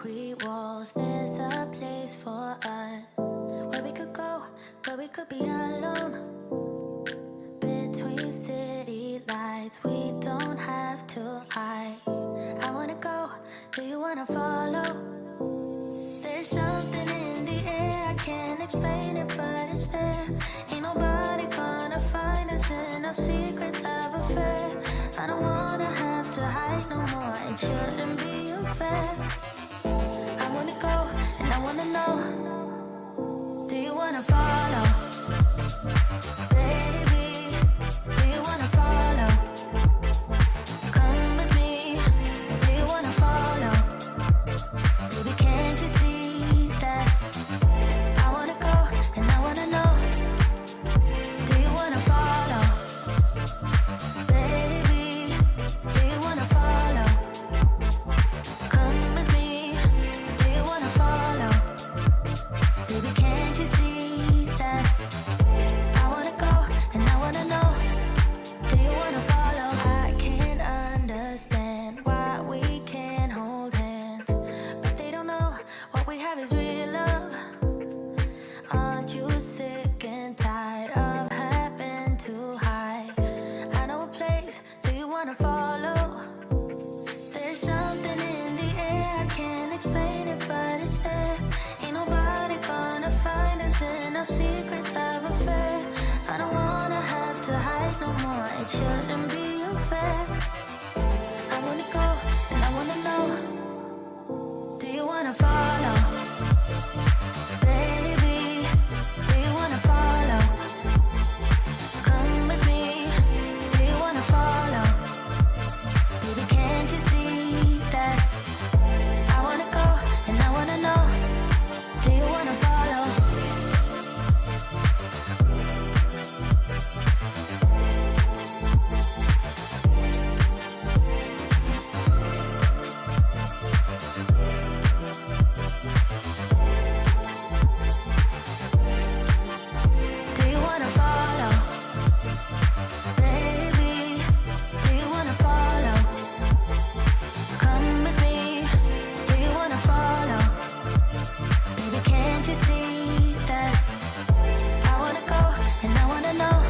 concrete walls. There's a place for us where we could go, where we could be alone. Between city lights, we don't have to hide. I wanna go, do you wanna follow? There's something in the air, I can't explain it, but it's there. Ain't nobody gonna find us in our secret love affair. I don't wanna have to hide no more, it shouldn't be unfair. I wanna go, and I wanna know, do you wanna follow? Baby, do you wanna follow? Come with me, do you wanna follow? Baby, can't you see that? I wanna go, and I wanna know, do you wanna follow? Baby, do you wanna follow? Come with me, do you wanna follow? Baby, can't you see that? I wanna go, and I wanna know, do you wanna follow? I can't understand why we can't hold hands, but they don't know what we have is real love. Aren't you sick and tired of having to hide? I know a place, do you wanna follow? There's something in the air, I can't explain it, but it's there. Ain't nobody gonna find us in our secret love affair. I don't wanna have to hide no more, it shouldn't be unfair. I wanna go, and I wanna know, do you wanna follow? Baby, do you wanna follow? Come with me, do you wanna follow? Baby, can't you see that? I wanna go, and I wanna know, do you wanna follow? Do you wanna follow? Baby, do you wanna follow? Come with me, do you wanna follow? Baby, can't you see that? I wanna go, and I wanna know,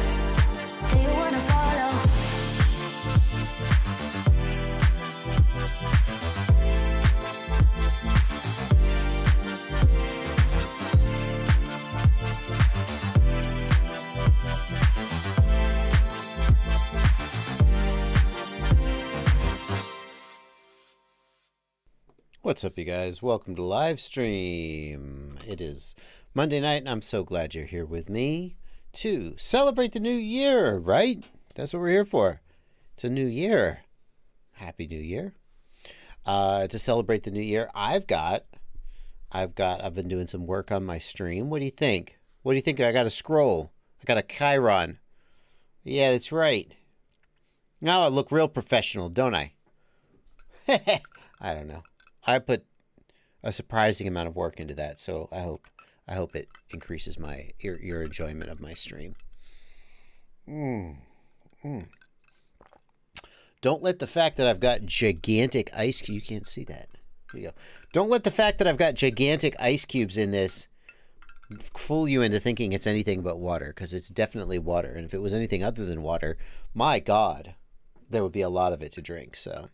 do you wanna follow? What's up, you guys? Welcome to Livestream. It is Monday night, and I'm so glad you're here with me to celebrate the new year, right? That's what we're here for. It's a new year. Happy New Year. To celebrate the new year, I've been doing some work on my stream. What do you think? What do you think? I got a scroll. I got a Chiron. Yeah, that's right. Now I look real professional, don't I? I don't know. I put a surprising amount of work into that, so I hope it increases your enjoyment of my stream. Don't let the fact that I've got gigantic ice cubes, you can't see that. Here you go. Don't let the fact that I've got gigantic ice cubes in this fool you into thinking it's anything but water, because it's definitely water. And if it was anything other than water, my God, there would be a lot of it to drink. So,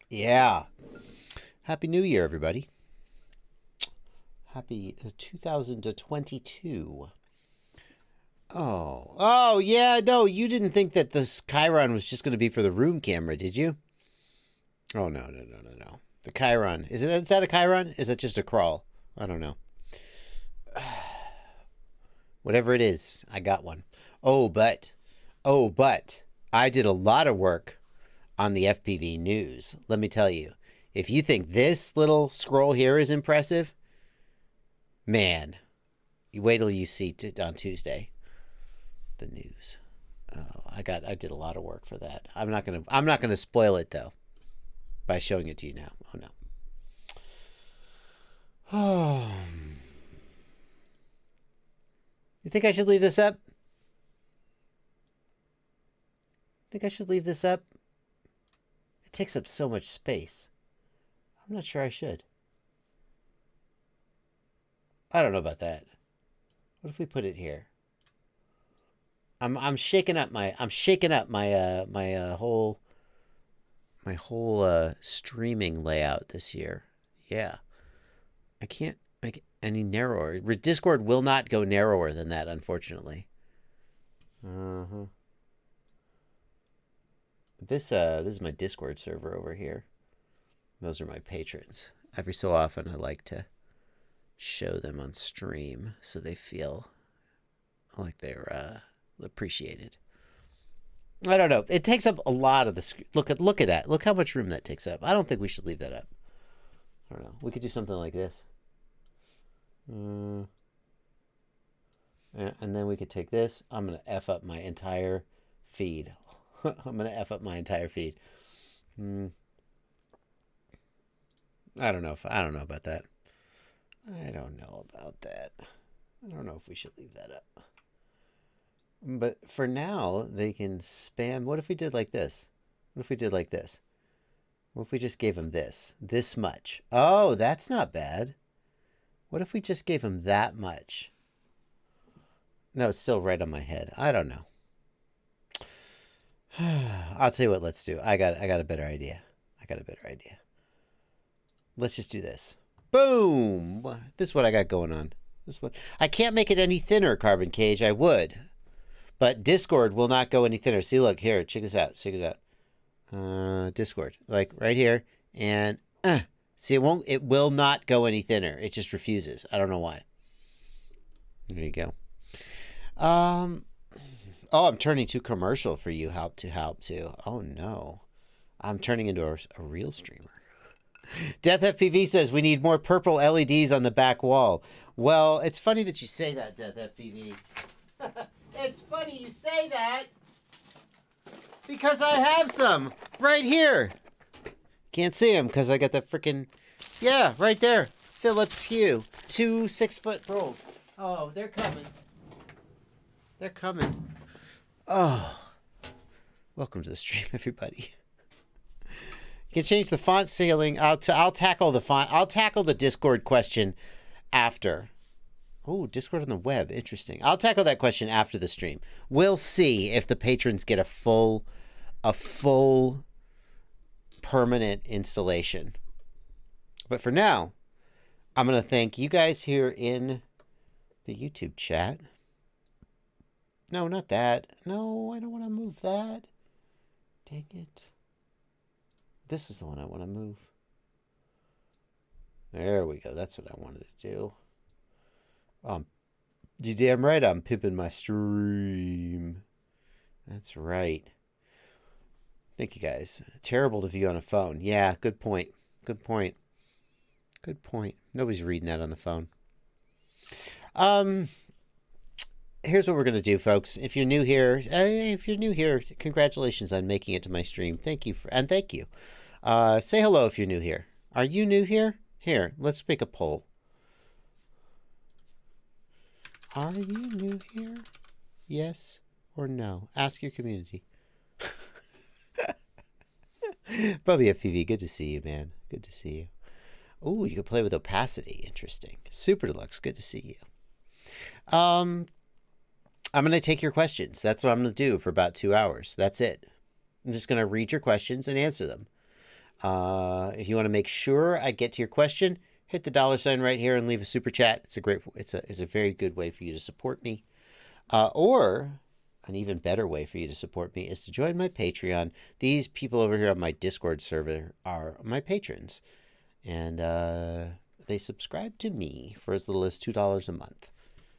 yeah. Happy New Year, everybody. Happy 2022. Oh, yeah, no, you didn't think that this Chiron was just going to be for the room camera, did you? Oh, no. The Chiron. Is that a Chiron? Is it just a crawl? I don't know. Whatever it is, I got one. Oh, but I did a lot of work on the FPV news. Let me tell you, if you think this little scroll here is impressive, man, you wait till you see it on Tuesday. The news. Oh, I did a lot of work for that. I'm not gonna spoil it though by showing it to you now. Oh no. Oh. You think I should leave this up? Think I should leave this up? It takes up so much space. I'm not sure I should. I don't know about that. What if we put it here? I'm shaking up my whole streaming layout this year. Yeah. I can't make it any narrower. Discord will not go narrower than that, unfortunately. This is my Discord server over here. Those are my patrons. Every so often I like to show them on stream so they feel like they're appreciated. I don't know. It takes up a lot of the screen. Look at that. Look how much room that takes up. I don't think we should leave that up. I don't know. We could do something like this. And then we could take this. I'm going to F up my entire feed. I'm going to F up my entire feed. I don't know about that. I don't know about that. I don't know if we should leave that up. But for now, they can spam. What if we did like this? What if we did like this? What if we just gave them this much? Oh, that's not bad. What if we just gave them that much? No, it's still right on my head. I don't know. I'll tell you what, let's do. I got a better idea. Let's just do this. Boom! This is what I got going on. This one. I can't make it any thinner, Carbon Cage. I would. But Discord will not go any thinner. See, look, here, check this out. Discord. Like, right here. And, see, it will not go any thinner. It just refuses. I don't know why. There you go. Oh, I'm turning too commercial for you, help to. Oh, no. I'm turning into a real streamer. Death FPV says we need more purple LEDs on the back wall. Well, it's funny that you say that, Death FPV. It's funny you say that because I have some right here. Can't see them because I got the freaking, yeah, right there. Philips Hue, 2 6-foot poles. Oh, they're coming. They're coming. Oh, welcome to the stream, everybody. You can change the font scaling. I'll tackle the font. I'll tackle the Discord question after. Oh, Discord on the web. Interesting. I'll tackle that question after the stream. We'll see if the patrons get a full permanent installation. But for now, I'm going to thank you guys here in the YouTube chat. No, not that. No, I don't want to move that. Dang it. This is the one I want to move. There we go. That's what I wanted to do. You damn right I'm pimping my stream. That's right. Thank you guys. Terrible to view on a phone. Yeah, good point. Good point. Good point. Nobody's reading that on the phone. Here's what we're going to do, folks. If you're new here, congratulations on making it to my stream. Thank you. Say hello if you're new here. Are you new here? Here, let's make a poll. Are you new here? Yes or no? Ask your community. Bubby FPV, good to see you, man. Good to see you. Oh, you can play with opacity. Interesting. Super Deluxe, good to see you. I'm going to take your questions. That's what I'm going to do for about 2 hours. That's it. I'm just going to read your questions and answer them. If you want to make sure I get to your question, hit the $ right here and leave a super chat. It's a very good way for you to support me. Or an even better way for you to support me is to join my Patreon. These people over here on my Discord server are my patrons. And they subscribe to me for as little as $2 a month.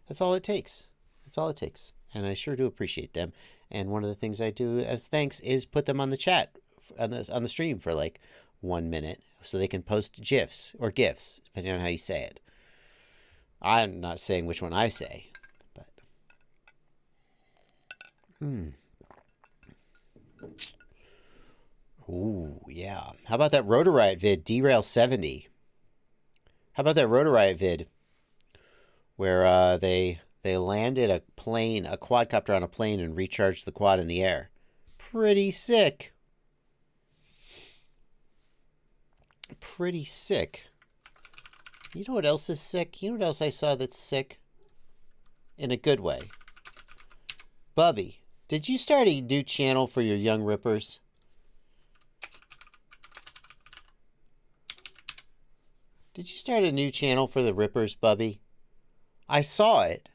That's all it takes. That's all it takes. And I sure do appreciate them. And one of the things I do as thanks is put them on the chat, on the stream for like 1 minute so they can post GIFs or GIFs, depending on how you say it. I'm not saying which one I say, but... Ooh, yeah. How about that Rotor Riot vid, Derail 70? How about that Rotor Riot vid where they landed a plane, a quadcopter on a plane and recharged the quad in the air? Pretty sick. pretty sick. You know what else is sick? You know what else I saw that's sick? In a good way. Bubby, did you start a new channel for your young rippers? Did you start a new channel for the rippers, Bubby? I saw it.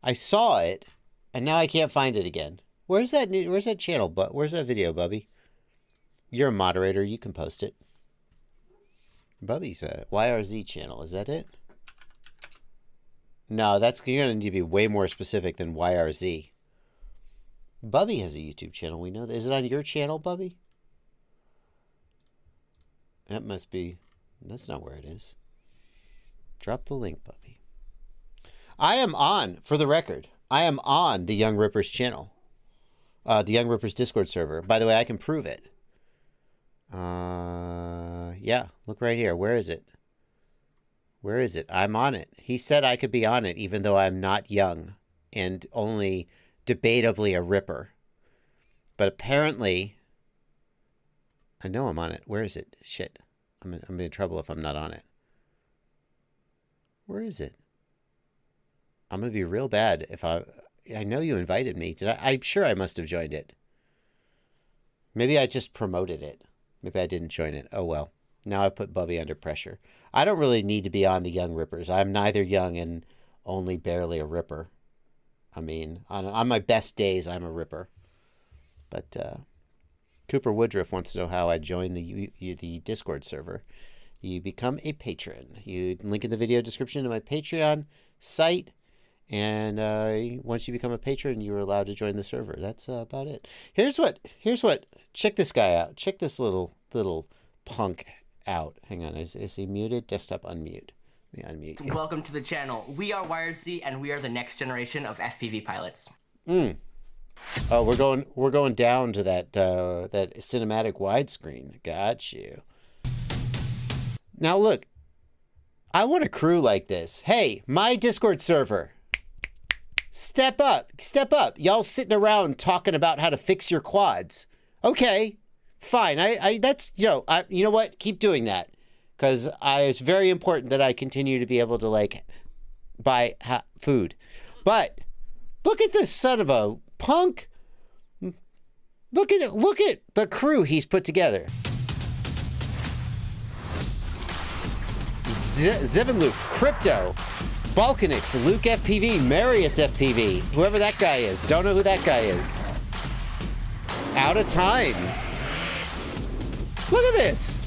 I saw it, and now I can't find it again. Where's that channel, where's that video, Bubby? You're a moderator, you can post it. Bubby's a YRZ channel, is that it? No, you're gonna need to be way more specific than YRZ. Bubby has a YouTube channel, we know that. Is it on your channel, Bubby? That must be, that's not where it is. Drop the link, Bubby. I am on, for the record, I am on the Young Rippers channel. The Young Rippers Discord server. By the way, I can prove it. Yeah, look right here. Where is it? Where is it? I'm on it. He said I could be on it even though I'm not young and only debatably a ripper. But apparently, I know I'm on it. Where is it? Shit. I'm in trouble if I'm not on it. Where is it? I'm going to be real bad if I know you invited me. I'm sure I must have joined it. Maybe I just promoted it. Maybe I didn't join it. Oh, well. Now I've put Bubby under pressure. I don't really need to be on the Young Rippers. I'm neither young and only barely a ripper. I mean, on my best days, I'm a ripper. But Cooper Woodruff wants to know how I joined the Discord server. You become a patron. You link in the video description to my Patreon site. And once you become a patron, you're allowed to join the server. That's about it. Here's what. Check this guy out. Check this little punk out. Hang on. Is he muted? Desktop unmute. Let me unmute you. Welcome to the channel. We are YRC, and we are the next generation of FPV pilots. Oh, we're going down to that cinematic widescreen. Got you. Now look, I want a crew like this. Hey, my Discord server. Step up. Y'all sitting around talking about how to fix your quads. Okay, fine. That's, you know what? Keep doing that. Because it's very important that I continue to be able to, like, buy food. But look at this son of a punk. Look at the crew he's put together. Zivinluke, Crypto, Balkanix, Luke FPV, Marius FPV, whoever that guy is. Don't know who that guy is. Out of time. Look at this.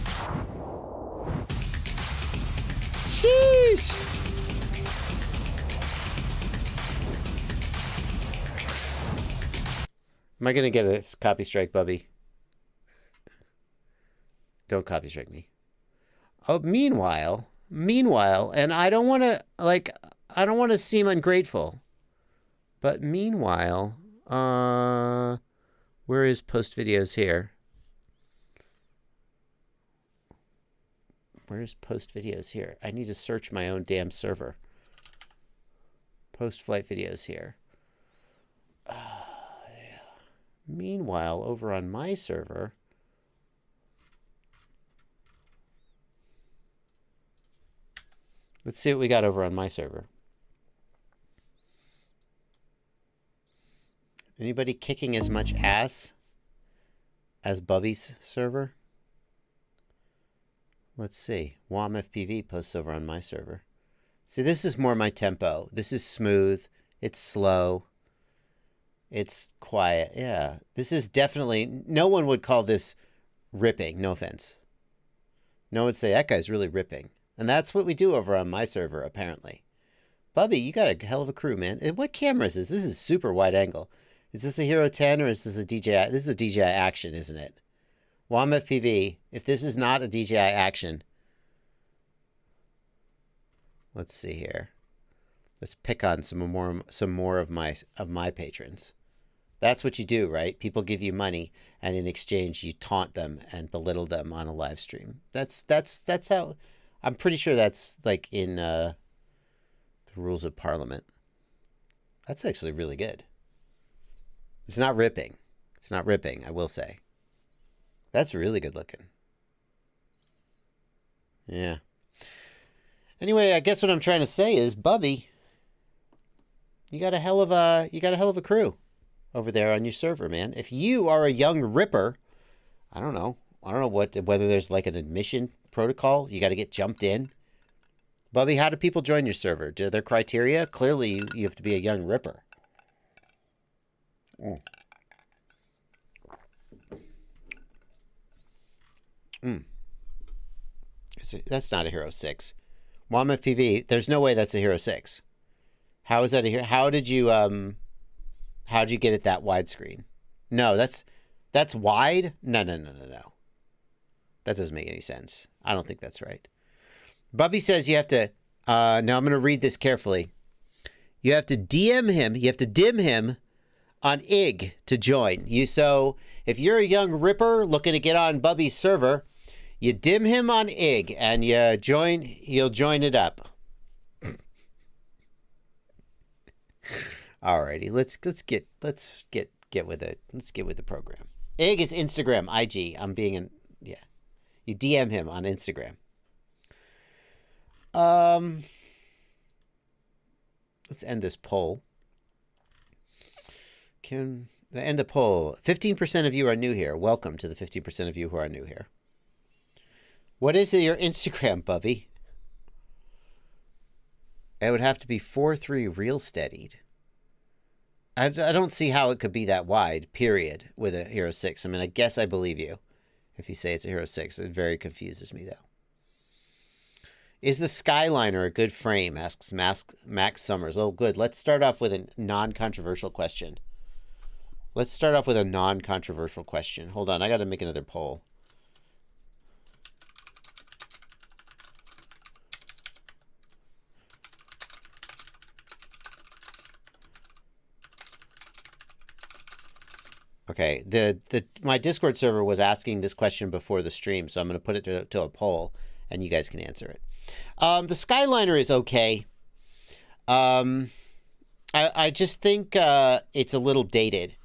Sheesh. Am I going to get a copy strike, Bubby? Don't copy strike me. Oh, meanwhile, and I don't want to seem ungrateful, but meanwhile, where is post videos here? Where is post videos here? I need to search my own damn server. Post flight videos here. Yeah. Meanwhile, over on my server, let's see what we got over on my server. Anybody kicking as much ass as Bubby's server? Let's see. WOM FPV posts over on my server. See, this is more my tempo. This is smooth. It's slow. It's quiet. Yeah. This is definitely... No one would call this ripping. No offense. No one would say, that guy's really ripping. And that's what we do over on my server, apparently. Bubby, you got a hell of a crew, man. What camera is this? This is super wide angle. Is this a Hero 10 or is this a DJI? This is a DJI Action, isn't it? WOM FPV. If this is not a DJI Action, let's see here. Let's pick on some more of my patrons. That's what you do, right? People give you money, and in exchange, you taunt them and belittle them on a live stream. That's how. I'm pretty sure that's like in the rules of Parliament. That's actually really good. It's not ripping. It's not ripping, I will say. That's really good looking. Yeah. Anyway, I guess what I'm trying to say is, Bubby, you got a hell of a crew over there on your server, man. If you are a young ripper, I don't know whether there's like an admission protocol. You got to get jumped in. Bubby, how do people join your server? Do their criteria? Clearly, you have to be a young ripper. That's not a Hero 6. Mom FPV, there's no way that's a Hero 6. How is that a Hero? How did you get it that widescreen? No, that's wide? No. That doesn't make any sense. I don't think that's right. Bubby says you have to, now I'm going to read this carefully. You have to DM him, you have to dim him on IG to join. So if you're a young ripper looking to get on Bubby's server, you dim him on IG and you'll join it up. Alrighty, let's get with it. Let's get with the program. IG is Instagram, IG. Yeah. You DM him on Instagram. Let's end this poll. Can I end the poll? 15% of you are new here. Welcome to the 15% of you who are new here. What is your Instagram, Bubby? It would have to be 4.3 real steadied. I don't see how it could be that wide, period, with a Hero 6. I mean, I guess I believe you if you say it's a Hero 6. It very confuses me, though. Is the Skyliner a good frame? Asks Max Summers. Oh, good. Let's start off with a non-controversial question. Hold on. I got to make another poll. Okay, my Discord server was asking this question before the stream, so I'm going to put it to a poll, and you guys can answer it. The Skyliner is okay. I just think it's a little dated,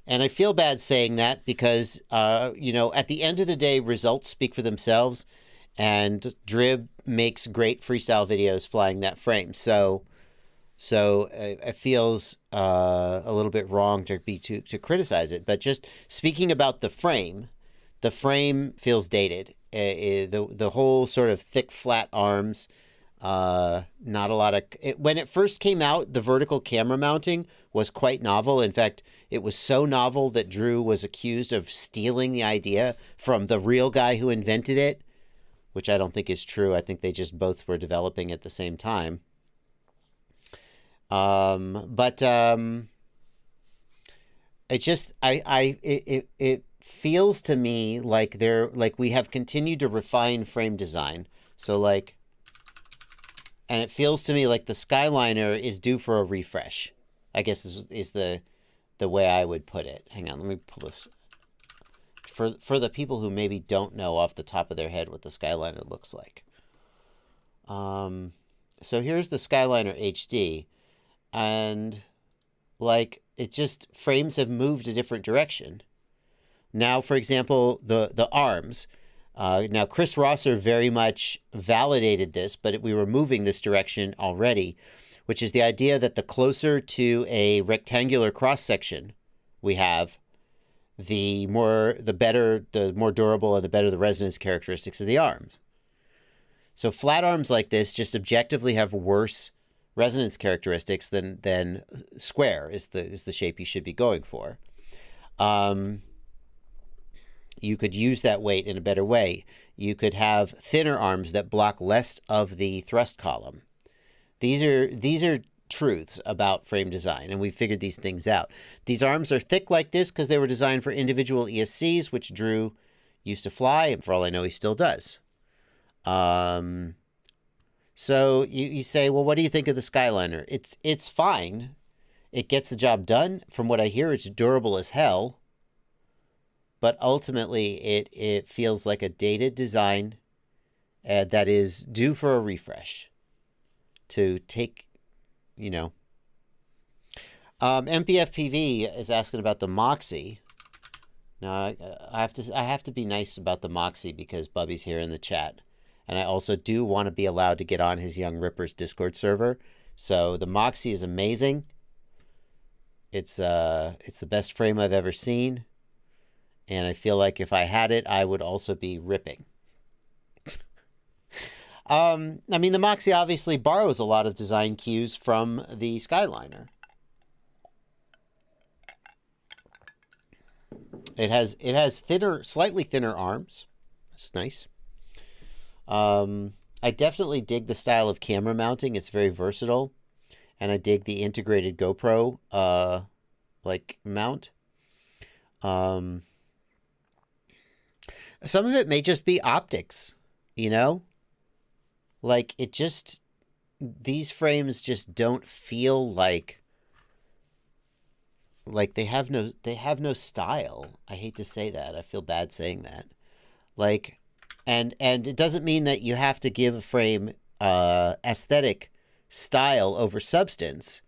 and I feel bad saying that because at the end of the day, results speak for themselves, and Drib makes great freestyle videos flying that frame. So it feels a little bit wrong to criticize it. But just speaking about the frame feels dated. The whole sort of thick, flat arms, not a lot of... when it first came out, the vertical camera mounting was quite novel. In fact, it was so novel that Drew was accused of stealing the idea from the real guy who invented it, which I don't think is true. I think they just both were developing at the same time. It feels to me like we have continued to refine frame design. So and it feels to me like the Skyliner is due for a refresh, I guess is the way I would put it. Hang on, let me pull this for the people who maybe don't know off the top of their head what the Skyliner looks like. So here's the Skyliner HD. And it just frames have moved a different direction. Now, for example, the arms. Now, Chris Rosser very much validated this, but we were moving this direction already, which is the idea that the closer to a rectangular cross section we have, the better, the more durable, and the better the resonance characteristics of the arms. So flat arms like this just objectively have worse resonance characteristics than square is the shape you should be going for. You could use that weight in a better way. You could have thinner arms that block less of the thrust column. These are truths about frame design, and we figured these things out. These arms are thick like this because they were designed for individual ESCs, which Drew used to fly, and for all I know, he still does. So you say, well, what do you think of the Skyliner? It's fine. It gets the job done. From what I hear, it's durable as hell. But ultimately, it feels like a dated design that is due for a refresh. To take, MPFPV is asking about the Moxie. Now, I have to be nice about the Moxie because Bubby's here in the chat. And I also do want to be allowed to get on his Young Rippers Discord server. So the Moxie is amazing. It's the best frame I've ever seen. And I feel like if I had it, I would also be ripping. I mean, the Moxie obviously borrows a lot of design cues from the Skyliner. It has slightly thinner arms. That's nice. I definitely dig the style of camera mounting. It's very versatile. And I dig the integrated GoPro like mount. Some of it may just be optics, you know? Like these frames just don't feel like they have no style. I hate to say that. I feel bad saying that. Like, and it doesn't mean that you have to give a frame aesthetic style over substance,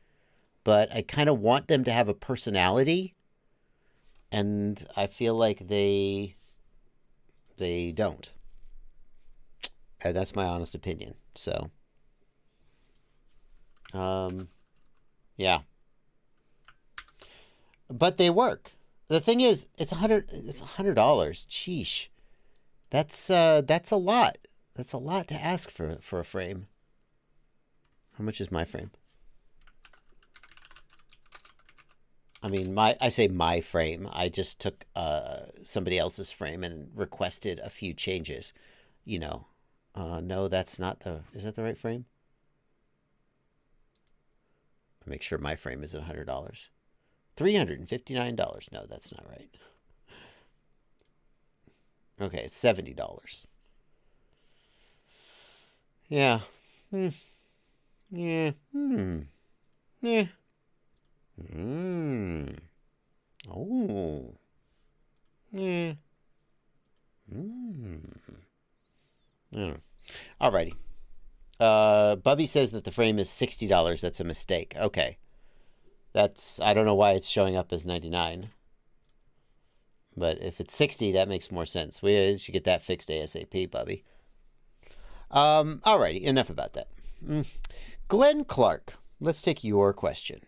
but I kind of want them to have a personality, and I feel like they don't. And that's my honest opinion. So, yeah. But they work. The thing is, it's $100. Sheesh. That's a lot. That's a lot to ask for a frame. How much is my frame? I mean, I say my frame. I just took somebody else's frame and requested a few changes. You know. No, that's not is that the right frame? I'll make sure my frame is at $100. $359. No, that's not right. Okay, it's $70. Yeah. Yeah. Yeah. Oh. Yeah. I don't know. Alrighty. Bubby says that the frame is $60. That's a mistake. Okay. I don't know why it's showing up as 99. But if it's 60, that makes more sense. We should get that fixed ASAP, Bubby. Alrighty, enough about that. Glenn Clark, let's take your question.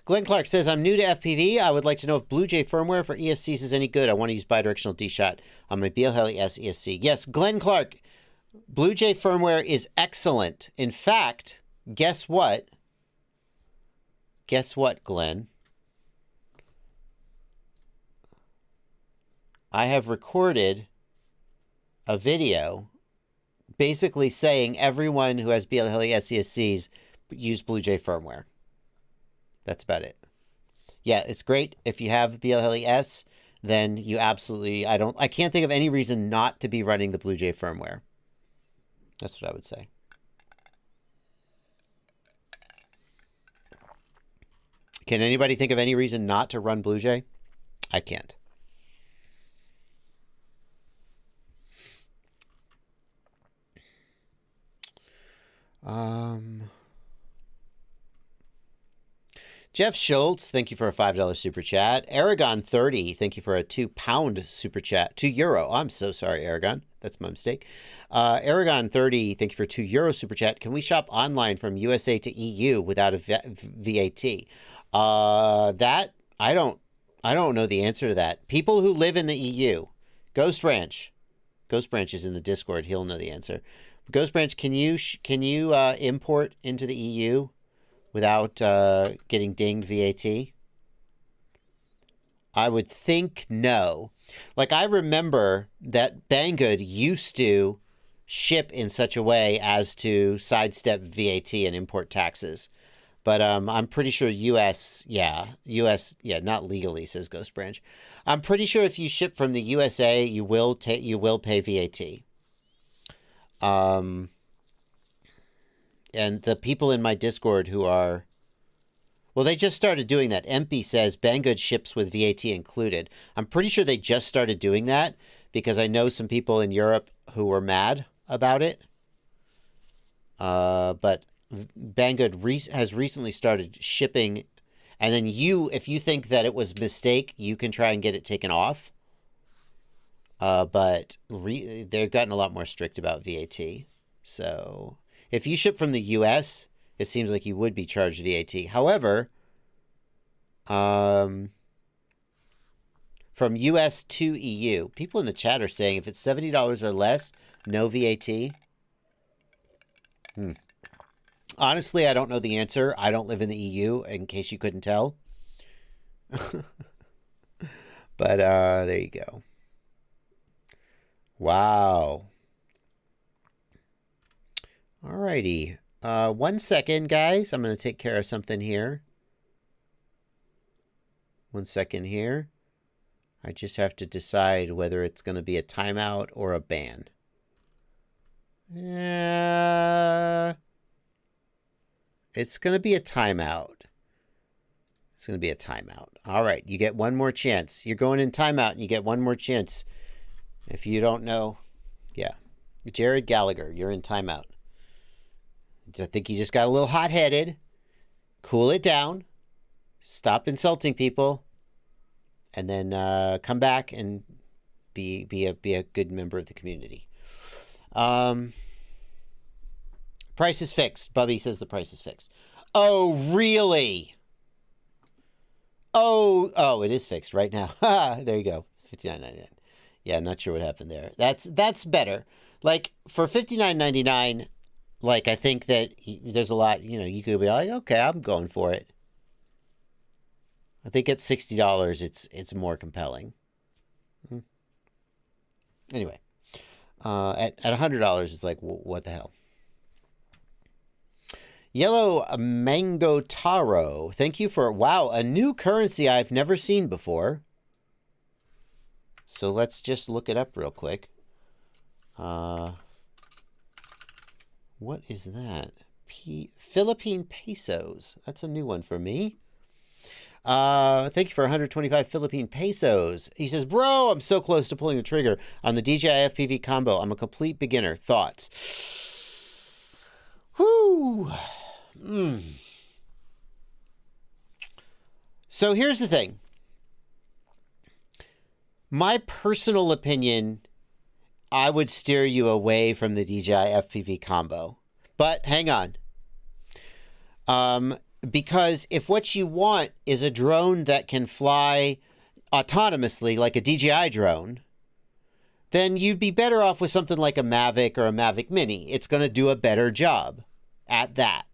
Glenn Clark says, I'm new to FPV. I would like to know if BlueJay firmware for ESCs is any good. I want to use bidirectional D-shot on my BLHeli-S ESC. Yes, Glenn Clark, BlueJay firmware is excellent. In fact, guess what? Guess what, Glenn? I have recorded a video basically saying everyone who has BLHeli-S ESCs use BlueJay firmware. That's about it. Yeah, it's great. If you have BLHeli-S, then you absolutely, I can't think of any reason not to be running the BlueJay firmware. That's what I would say. Can anybody think of any reason not to run BlueJay? I can't. Jeff Schultz, thank you for a $5 super chat. Aragon 30, thank you for a £2 super chat. €2. I'm so sorry, Aragon. That's my mistake. Aragon 30, thank you for a €2 super chat. Can we shop online from USA to EU without a VAT? That I don't know the answer to that. People who live in the EU, Ghost Branch is in the Discord. He'll know the answer. Ghost Branch, can you import into the EU without getting dinged VAT? I would think no. Like, I remember that Banggood used to ship in such a way as to sidestep VAT and import taxes. But I'm pretty sure US, not legally, says Ghost Branch. I'm pretty sure if you ship from the USA, you will pay VAT. And the people in my Discord who are, well, they just started doing that. MP says Banggood ships with VAT included. I'm pretty sure they just started doing that because I know some people in Europe who were mad about it. But Banggood has recently started shipping, and then if you think that it was a mistake, you can try and get it taken off. But they've gotten a lot more strict about VAT. So if you ship from the U.S., it seems like you would be charged VAT. However, from U.S. to EU, people in the chat are saying if it's $70 or less, no VAT. Honestly, I don't know the answer. I don't live in the EU, in case you couldn't tell. But there you go. Wow. Alrighty. 1 second, guys. I'm going to take care of something here. 1 second here. I just have to decide whether it's going to be a timeout or a ban. It's going to be a timeout. It's going to be a timeout. All right. You get one more chance. You're going in timeout and you get one more chance. If you don't know, yeah. Jared Gallagher, you're in timeout. I think you just got a little hot-headed. Cool it down. Stop insulting people. And then come back and be a good member of the community. Price is fixed. Bubby says the price is fixed. Oh, really? Oh, it is fixed right now. There you go. $59.99. Yeah, not sure what happened there. That's better. Like for $59.99, like I think that there's a lot, you could be like, okay, I'm going for it. I think at $60, it's more compelling. Anyway, at $100, it's like, what the hell? Yellow Mango Taro, thank you for, wow, a new currency I've never seen before. So let's just look it up real quick. What is that? Philippine pesos. That's a new one for me. Thank you for 125 Philippine pesos. He says, bro, I'm so close to pulling the trigger on the DJI FPV combo. I'm a complete beginner. Thoughts? Whew. So here's the thing. My personal opinion, I would steer you away from the DJI FPV combo. But hang on. Because if what you want is a drone that can fly autonomously like a DJI drone, then you'd be better off with something like a Mavic or a Mavic Mini. It's going to do a better job at that.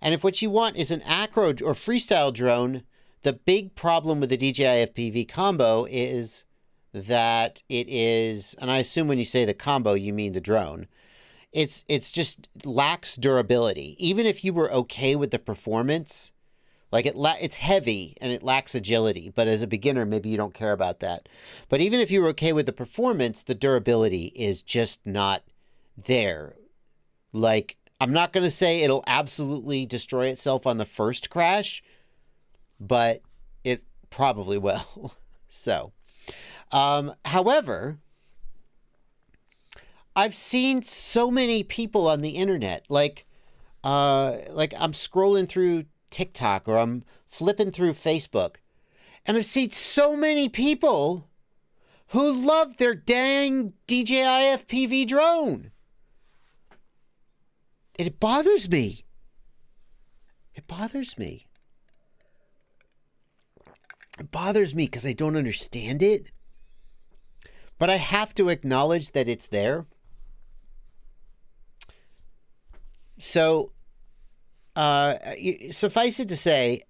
And if what you want is an acro or freestyle drone, the big problem with the DJI FPV combo is that it is, and I assume when you say the combo, you mean the drone. It's just lacks durability. Even if you were okay with the performance, like it's heavy and it lacks agility. But as a beginner, maybe you don't care about that. But even if you were okay with the performance, the durability is just not there. Like, I'm not going to say it'll absolutely destroy itself on the first crash, but it probably will. So, however, I've seen so many people on the internet, like I'm scrolling through TikTok or I'm flipping through Facebook, and I've seen so many people who love their dang DJI FPV drone. It bothers me. It bothers me. It bothers me because I don't understand it. But I have to acknowledge that it's there. So, suffice it to say,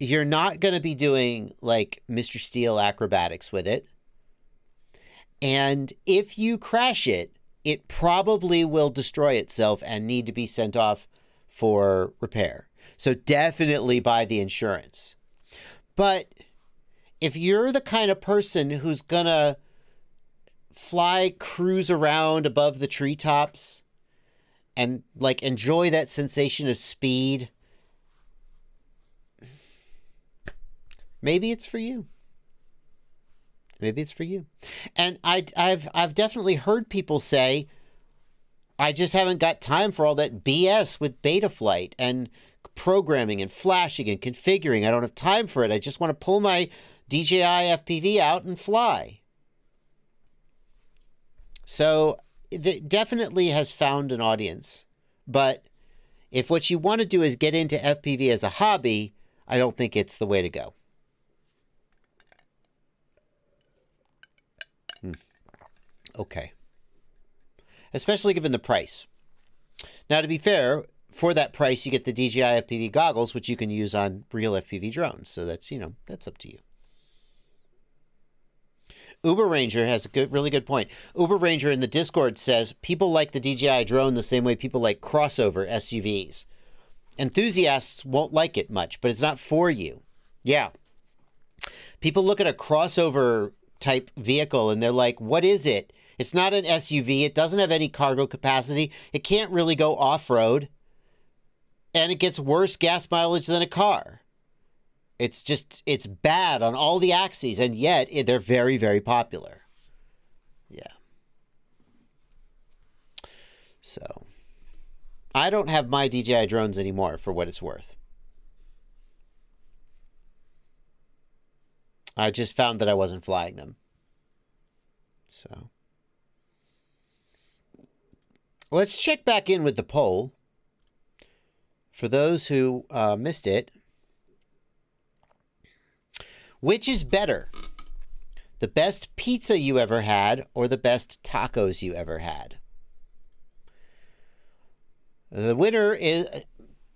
you're not going to be doing like Mr. Steel acrobatics with it. And if you crash it, it probably will destroy itself and need to be sent off for repair. So definitely buy the insurance. But if you're the kind of person who's going to cruise around above the treetops and like enjoy that sensation of speed, maybe it's for you. Maybe it's for you. And I've definitely heard people say, I just haven't got time for all that BS with Betaflight and programming and flashing and configuring. I don't have time for it. I just want to pull my DJI FPV out and fly. So it definitely has found an audience. But if what you want to do is get into FPV as a hobby, I don't think it's the way to go. Okay. Especially given the price. Now, to be fair, for that price, you get the DJI FPV goggles, which you can use on real FPV drones. So that's, that's up to you. Uber Ranger has a really good point. Uber Ranger in the Discord says people like the DJI drone the same way people like crossover SUVs. Enthusiasts won't like it much, but it's not for you. Yeah. People look at a crossover type vehicle and they're like, what is it? It's not an SUV. It doesn't have any cargo capacity. It can't really go off-road. And it gets worse gas mileage than a car. It's bad on all the axes, and yet they're very, very popular. Yeah. So, I don't have my DJI drones anymore for what it's worth. I just found that I wasn't flying them. So, let's check back in with the poll. For those who missed it, which is better? The best pizza you ever had or the best tacos you ever had? The winner is,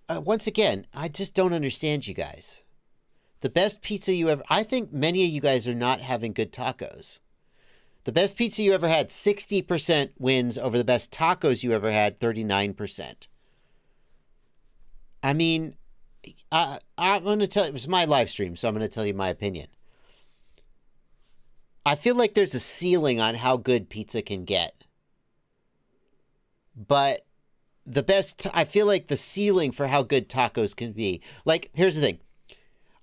once again, I just don't understand you guys. The best pizza you ever, I think many of you guys are not having good tacos. The best pizza you ever had, 60% wins over the best tacos you ever had, 39%. I mean, I'm going to tell you, it was my live stream, so I'm going to tell you my opinion. I feel like there's a ceiling on how good pizza can get. But the best, I feel like the ceiling for how good tacos can be. Like, here's the thing.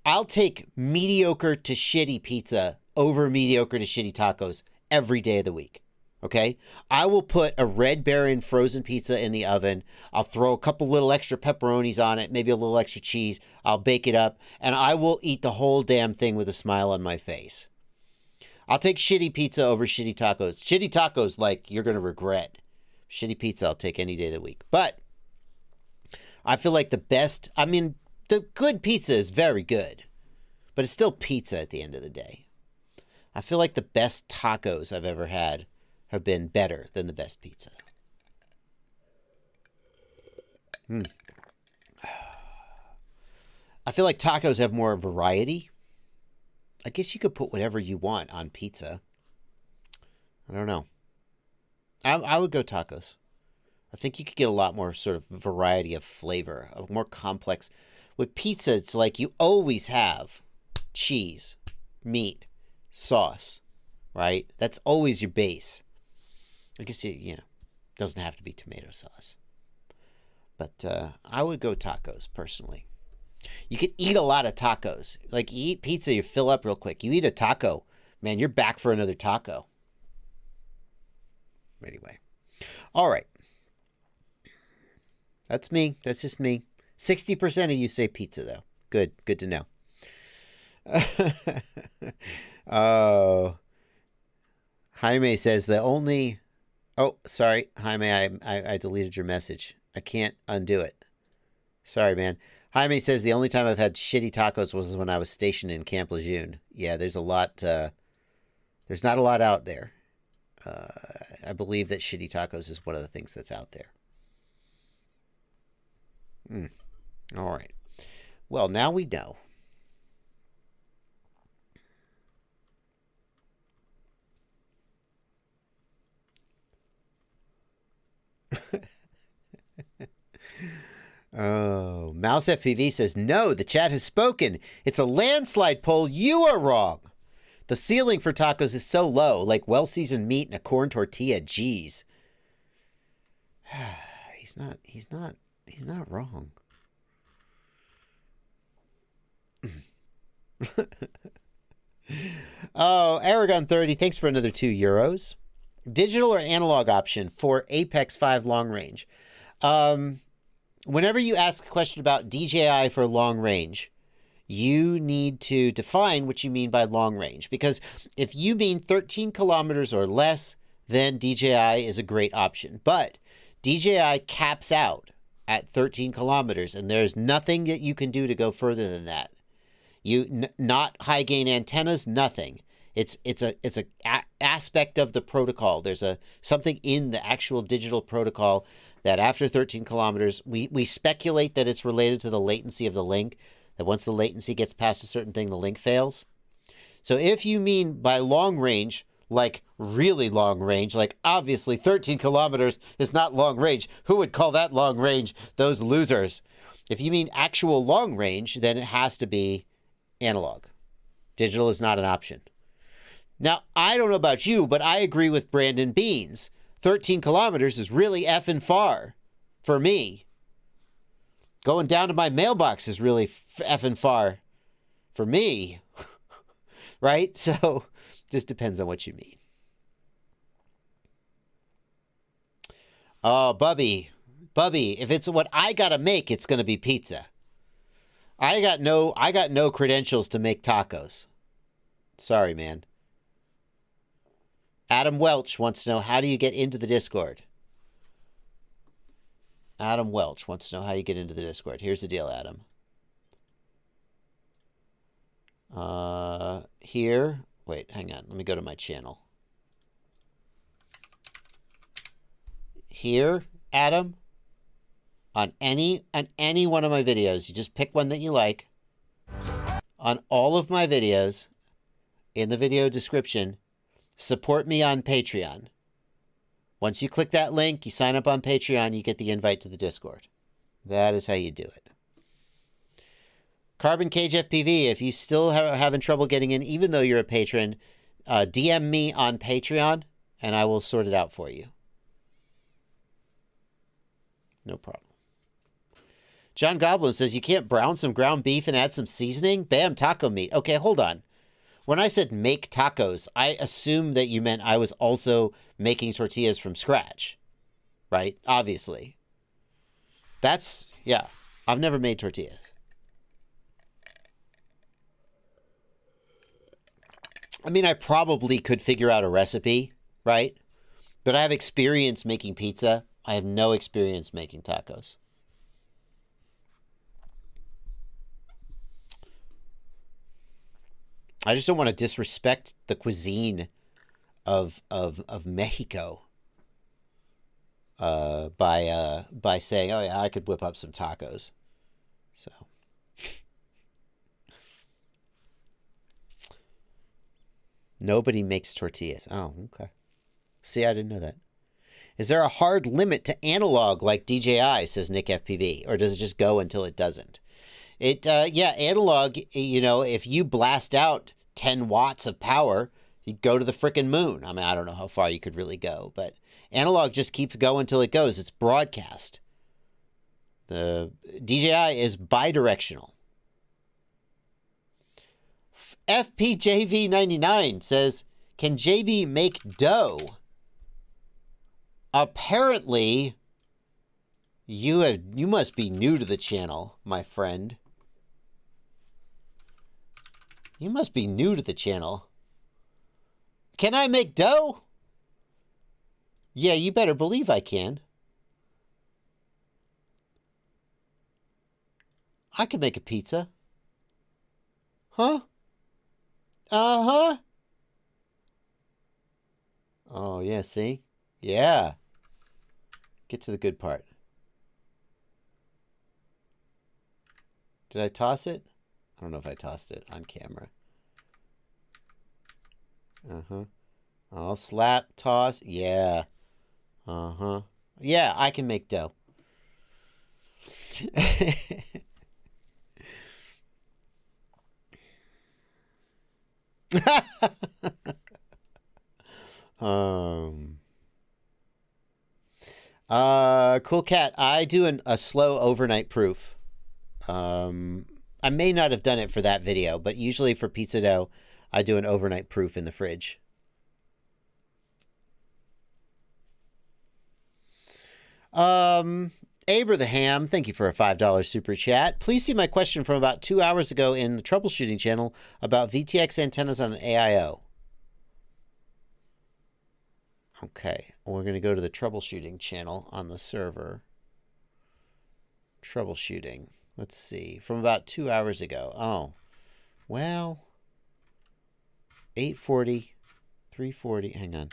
I'll take mediocre to shitty pizza over mediocre to shitty tacos every day of the week. Okay, I will put a Red Baron frozen pizza in the oven. I'll throw a couple little extra pepperonis on it, maybe a little extra cheese. I'll bake it up, and I will eat the whole damn thing with a smile on my face. I'll take shitty pizza over shitty tacos. Shitty tacos, like, you're going to regret. Shitty pizza, I'll take any day of the week. But I feel like the best, I mean, the good pizza is very good, but it's still pizza at the end of the day. I feel like the best tacos I've ever had have been better than the best pizza. I feel like tacos have more variety. I guess you could put whatever you want on pizza. I don't know. I would go tacos. I think you could get a lot more sort of variety of flavor, a more complex. With pizza, it's like you always have cheese, meat, sauce, right? That's always your base. I guess, doesn't have to be tomato sauce. But I would go tacos, personally. You could eat a lot of tacos. Like, you eat pizza, you fill up real quick. You eat a taco, man, you're back for another taco. Anyway. All right. That's me. That's just me. 60% of you say pizza, though. Good. Good to know. Oh. Jaime says the only... Oh, sorry, Jaime, I deleted your message. I can't undo it. Sorry, man. Jaime says the only time I've had shitty tacos was when I was stationed in Camp Lejeune. Yeah, there's a lot, there's not a lot out there. I believe that shitty tacos is one of the things that's out there. All right. Well, now we know. Oh, Mouse FPV says, no, the chat has spoken. It's a landslide poll. You are wrong. The ceiling for tacos is so low, like well-seasoned meat and a corn tortilla. Jeez. He's not wrong. Oh, Aragon 30, thanks for another €2. Digital or analog option for Apex 5 long range. Whenever you ask a question about DJI for long range, you need to define what you mean by long range. Because if you mean 13 kilometers or less, then DJI is a great option. But DJI caps out at 13 kilometers, and there's nothing that you can do to go further than that. Not high gain antennas, nothing. It's a aspect of the protocol. There's something in the actual digital protocol that after 13 kilometers, we speculate that it's related to the latency of the link, that once the latency gets past a certain thing, the link fails. So if you mean by long range, like really long range, like obviously 13 kilometers is not long range. Who would call that long range? Those losers. If you mean actual long range, then it has to be analog. Digital is not an option. Now, I don't know about you, but I agree with Brandon Beans. 13 kilometers is really effing far for me. Going down to my mailbox is really effing far for me. Right? So, just depends on what you mean. Oh, Bubby, if it's what I gotta make, it's gonna be pizza. I got no credentials to make tacos. Sorry, man. Adam Welch wants to know, how do you get into the Discord? Adam Welch wants to know how you get into the Discord. Here's the deal, Adam. Here. Wait, hang on. Let me go to my channel. Here, Adam, on any one of my videos, you just pick one that you like. On all of my videos, in the video description, support me on Patreon. Once you click that link, you sign up on Patreon, you get the invite to the Discord. That is how you do it. Carbon Cage FPV, if you still are having trouble getting in, even though you're a patron, DM me on Patreon, and I will sort it out for you. No problem. John Goblin says, you can't brown some ground beef and add some seasoning? Bam, taco meat. Okay, hold on. When I said make tacos, I assumed that you meant I was also making tortillas from scratch. Right? Obviously. Yeah. I've never made tortillas. I mean, I probably could figure out a recipe, right? But I have experience making pizza. I have no experience making tacos. I just don't want to disrespect the cuisine of Mexico by saying, oh yeah, I could whip up some tacos. So nobody makes tortillas. Oh, okay. See, I didn't know that. Is there a hard limit to analog like DJI, says Nick FPV, or does it just go until it doesn't? Yeah, analog, you know, if you blast out 10 watts of power, you go to the frickin' moon. I mean, I don't know how far you could really go, but analog just keeps going until it goes. It's broadcast. The DJI is bidirectional. FPJV99 says, can JB make dough? Apparently, you must be new to the channel, my friend. You must be new to the channel. Can I make dough? Yeah, you better believe I can. I could make a pizza. Huh? Uh-huh. Oh, yeah, see? Yeah. Get to the good part. Did I toss it? I don't know if I tossed it on camera. Uh-huh. I'll slap, toss. Yeah. Uh-huh. Yeah, I can make dough. Cool Cat, I do a slow overnight proof. I may not have done it for that video, but usually for pizza dough, I do an overnight proof in the fridge. Aber the Ham, thank you for a $5 super chat. Please see my question from about 2 hours ago in the Troubleshooting channel about VTX antennas on an AIO. Okay, we're going to go to the troubleshooting channel on the server. Troubleshooting. Let's see. From about 2 hours ago. Oh, well, 8:40, 3:40. Hang on.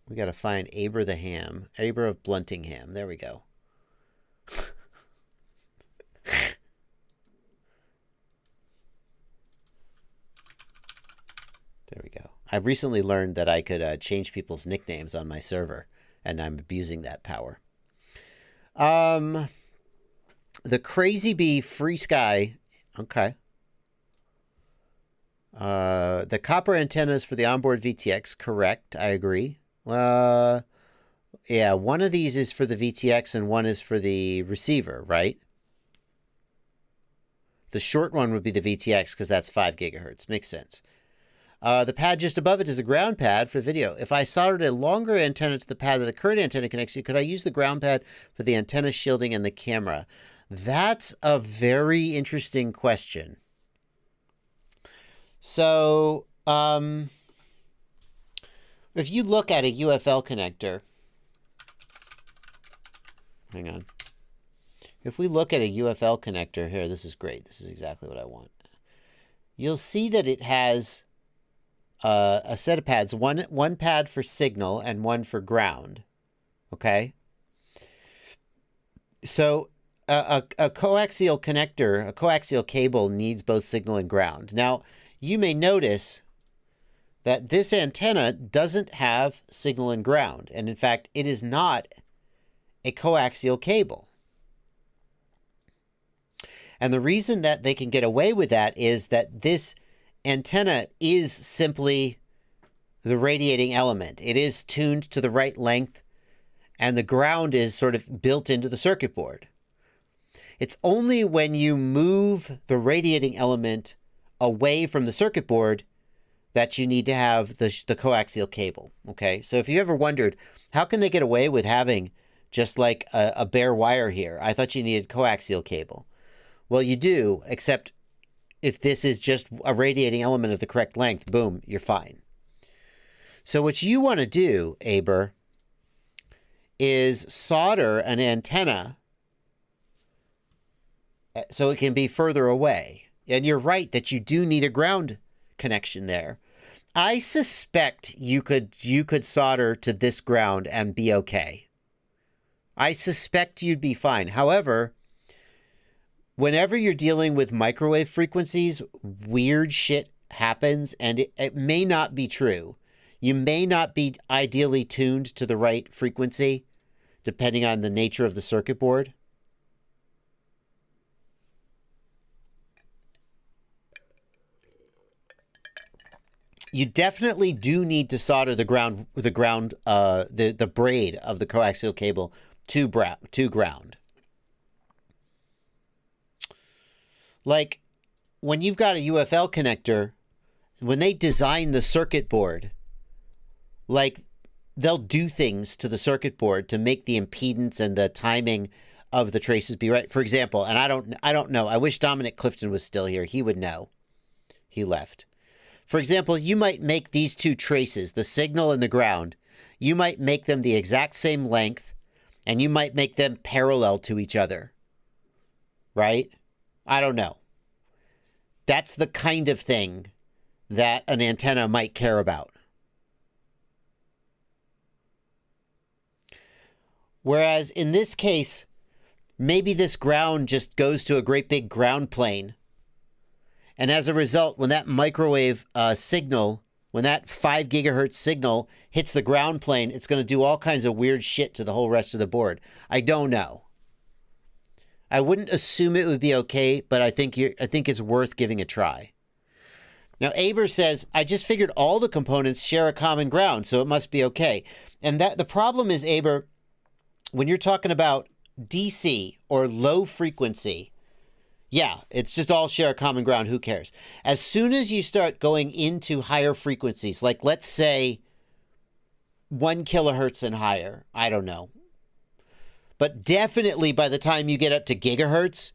We got to find Aber the Ham. Aber of Bluntingham. There we go. There we go. I've recently learned that I could change people's nicknames on my server, and I'm abusing that power. The Crazy Bee Free Sky. Okay. The copper antennas for the onboard VTX. Correct. I agree. Yeah, one of these is for the VTX and one is for the receiver, right? The short one would be the VTX because that's 5 gigahertz. Makes sense. The pad just above it is a ground pad for video. If I soldered a longer antenna to the pad that the current antenna connects to, could I use the ground pad for the antenna shielding and the camera? That's a very interesting question. So, if you look at a UFL connector, hang on. If we look at a UFL connector here, this is great. This is exactly what I want. You'll see that it has a set of pads, one pad for signal and one for ground. Okay. So a coaxial connector, a coaxial cable needs both signal and ground. Now, you may notice that this antenna doesn't have signal and ground. And in fact, it is not a coaxial cable. And the reason that they can get away with that is that this antenna is simply the radiating element. It is tuned to the right length, and the ground is sort of built into the circuit board. It's only when you move the radiating element away from the circuit board that you need to have the coaxial cable. Okay, so if you ever wondered, how can they get away with having just like a bare wire here? I thought you needed coaxial cable. Well, you do, except if this is just a radiating element of the correct length, boom, you're fine. So what you want to do, Aber, is solder an antenna so it can be further away. And you're right that you do need a ground connection there. I suspect you could solder to this ground and be okay. I suspect you'd be fine. However, whenever you're dealing with microwave frequencies, weird shit happens, and it may not be true. You may not be ideally tuned to the right frequency, depending on the nature of the circuit board. You definitely do need to solder the braid of the coaxial cable to ground. Like, when you've got a UFL connector, when they design the circuit board, like, they'll do things to the circuit board to make the impedance and the timing of the traces be right. For example, and I don't know. I wish Dominic Clifton was still here. He would know. He left. For example, you might make these two traces, the signal and the ground, you might make them the exact same length, and you might make them parallel to each other. Right? I don't know. That's the kind of thing that an antenna might care about. Whereas in this case, maybe this ground just goes to a great big ground plane. And as a result, when that microwave signal, when that 5 gigahertz signal hits the ground plane, it's going to do all kinds of weird shit to the whole rest of the board. I don't know. I wouldn't assume it would be okay, but I think it's worth giving a try. Now, Aber says, I just figured all the components share a common ground, so it must be okay. And that the problem is, Aber, when you're talking about DC or low frequency, yeah, it's just all share a common ground. Who cares? As soon as you start going into higher frequencies, like let's say 1 kilohertz and higher, I don't know. But definitely by the time you get up to gigahertz,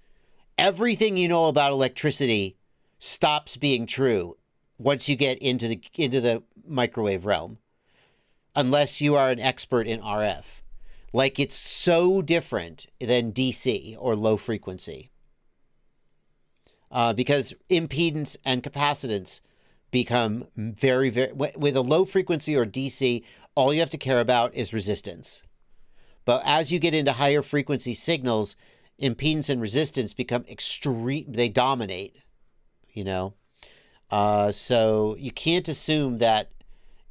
everything you know about electricity stops being true once you get into the microwave realm. unless you are an expert in RF. Like, it's so different than DC or low frequency. Because impedance and capacitance become very, very... With a low frequency or DC, all you have to care about is resistance. But as you get into higher frequency signals, impedance and resistance become extreme. They dominate, you know? So you can't assume that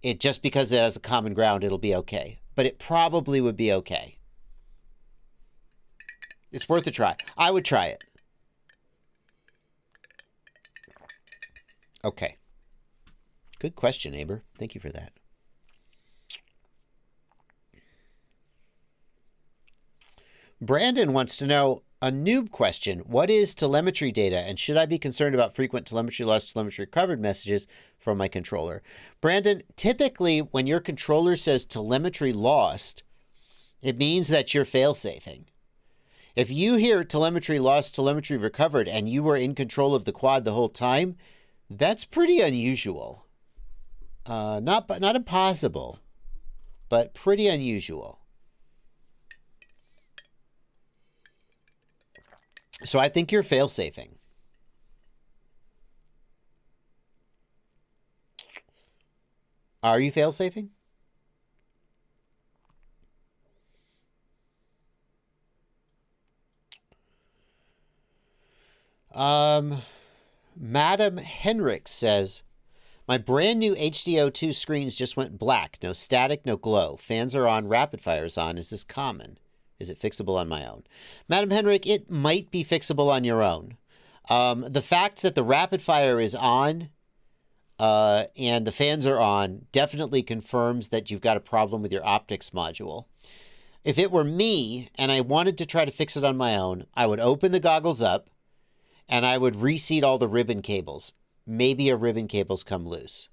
it just because it has a common ground, it'll be okay. But it probably would be okay. It's worth a try. I would try it. Okay. Good question, neighbor. Thank you for that. Brandon wants to know a noob question. What is telemetry data, and should I be concerned about frequent telemetry loss, telemetry recovered messages from my controller? Brandon, typically when your controller says telemetry lost, it means that you're fail-safing. If you hear telemetry lost, telemetry recovered, and you were in control of the quad the whole time, that's pretty unusual. Not impossible, but pretty unusual. So I think you're fail-safing. Are you fail-safing? Madam Henrik says, my brand new HDO2 screens just went black. No static, no glow. Fans are on, rapid fire is on. Is this common? Is it fixable on my own? Madam Henrik, it might be fixable on your own. The fact that the rapid fire is on and the fans are on definitely confirms that you've got a problem with your optics module. If it were me and I wanted to try to fix it on my own, I would open the goggles up and I would reseat all the ribbon cables. Maybe a ribbon cable's come loose.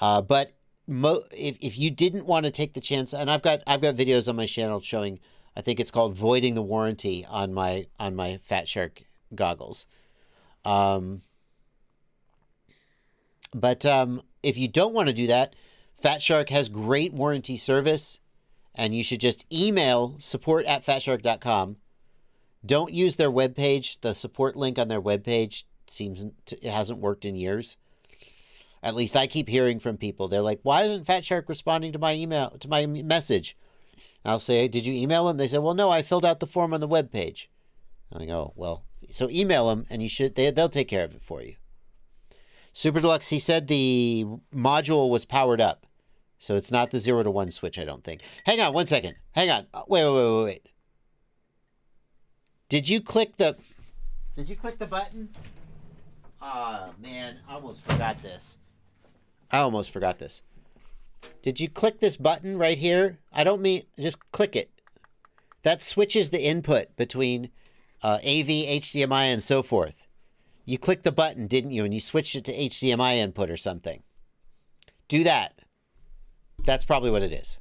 But if you didn't want to take the chance, and I've got videos on my channel showing, I think it's called voiding the warranty on my Fat Shark goggles. But if you don't want to do that, Fat Shark has great warranty service, and you should just email support@fatshark.com. Don't use their webpage. The support link on their webpage it hasn't worked in years. At least I keep hearing from people. They're like, why isn't Fat Shark responding to my email, to my message? I'll say, did you email them? They say, well, no, I filled out the form on the webpage. I go, oh, well, so email them and they'll take care of it for you. Super Deluxe, he said the module was powered up. So it's not the 0 to 1 switch, I don't think. Hang on 1 second. Hang on. Wait. Did you click the button? Ah, man, I almost forgot this. Did you click this button right here? I don't mean, just click it. That switches the input between AV, HDMI, and so forth. You clicked the button, didn't you? And you switched it to HDMI input or something. Do that. That's probably what it is.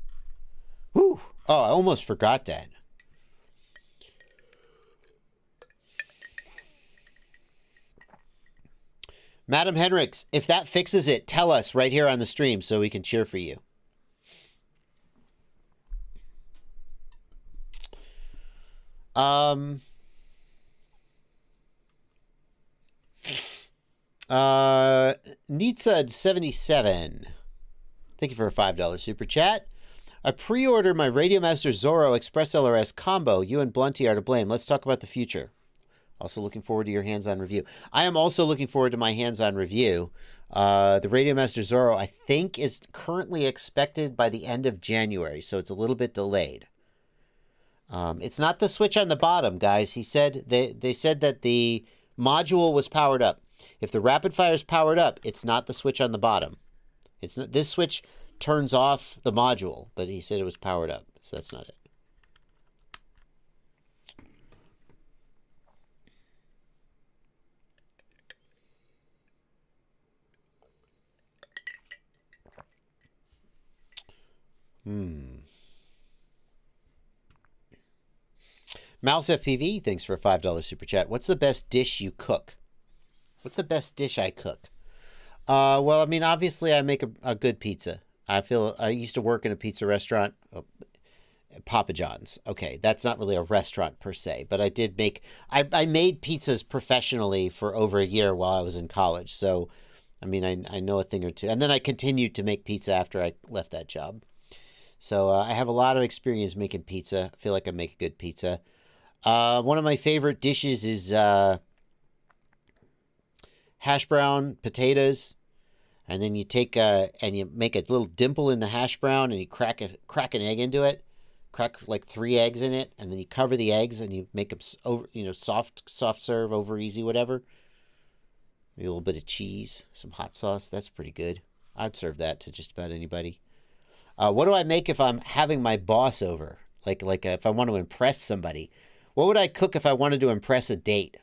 Whew. Oh, I almost forgot that. Madam Henricks, if that fixes it, tell us right here on the stream so we can cheer for you. Nietzsche77. Thank you for a $5 super chat. I pre-ordered my Radiomaster Zorro ExpressLRS combo. You and Blunty are to blame. Let's talk about the future. Also looking forward to your hands-on review. I am also looking forward to my hands-on review. The Radiomaster Zorro, I think, is currently expected by the end of January, so it's a little bit delayed. It's not the switch on the bottom, guys. They said that the module was powered up. If the rapid fire is powered up, it's not the switch on the bottom. It's not, this switch turns off the module, but he said it was powered up, so that's not it. Mouse FPV, thanks for a $5 super chat. What's the best dish you cook? What's the best dish I cook? Well, I mean, obviously I make a good pizza. I used to work in a pizza restaurant, Papa John's. Okay, that's not really a restaurant per se, but I did make, I made pizzas professionally for over a year while I was in college. So, I mean, I know a thing or two. And then I continued to make pizza after I left that job. So I have a lot of experience making pizza. I feel like I make a good pizza. One of my favorite dishes is hash brown potatoes. And then you take and you make a little dimple in the hash brown, and you crack an egg into it. Crack like 3 eggs in it, and then you cover the eggs, and you make them over, soft serve, over easy, whatever. Maybe a little bit of cheese, some hot sauce. That's pretty good. I'd serve that to just about anybody. What do I make if I'm having my boss over? Like if I want to impress somebody, what would I cook if I wanted to impress a date?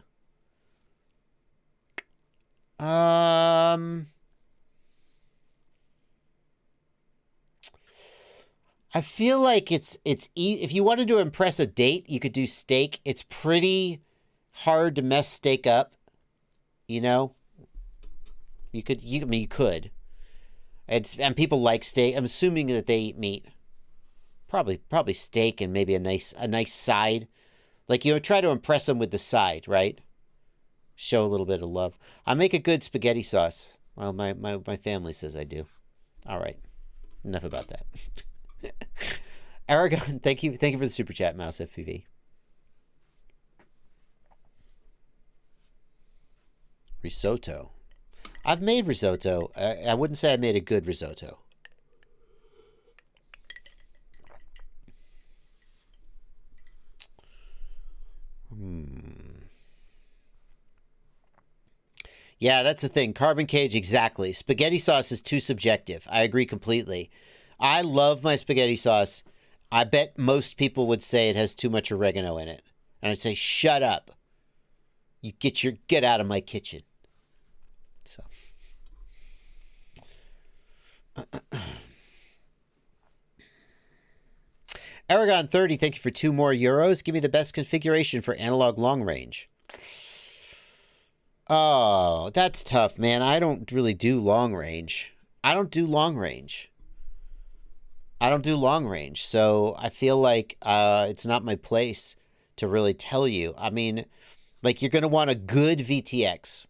I feel like if you wanted to impress a date, you could do steak. It's pretty hard to mess steak up, You could. And people like steak. I'm assuming that they eat meat. Probably steak and maybe a nice side. Like, try to impress them with the side, right? Show a little bit of love. I make a good spaghetti sauce. Well, my family says I do. All right. Enough about that. Aragon, thank you for the super chat, Mouse FPV. Risotto. I've made risotto. I wouldn't say I made a good risotto. Yeah, that's the thing. Carbon cage, exactly. Spaghetti sauce is too subjective. I agree completely. I love my spaghetti sauce. I bet most people would say it has too much oregano in it. And I'd say, shut up. You get out of my kitchen. So. Aragon 30, thank you for 2 more euros. Give me the best configuration for analog long range. Oh, that's tough, man. I don't really do long range. So I feel like it's not my place to really tell you. I mean, like, you're going to want a good VTX.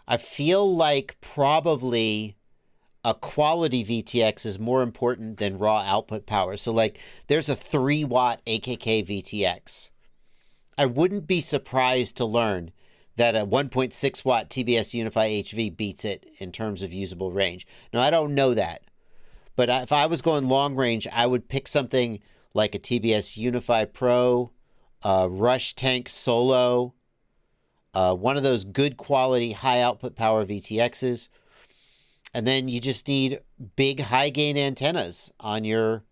I feel like probably a quality VTX is more important than raw output power. So, like, there's a 3-watt AKK VTX. I wouldn't be surprised to learn that a 1.6 watt TBS Unify HV beats it in terms of usable range. Now, I don't know that. But if I was going long range, I would pick something like a TBS Unify Pro, Rush Tank Solo, one of those good quality high output power VTXs. And then you just need big high gain antennas on your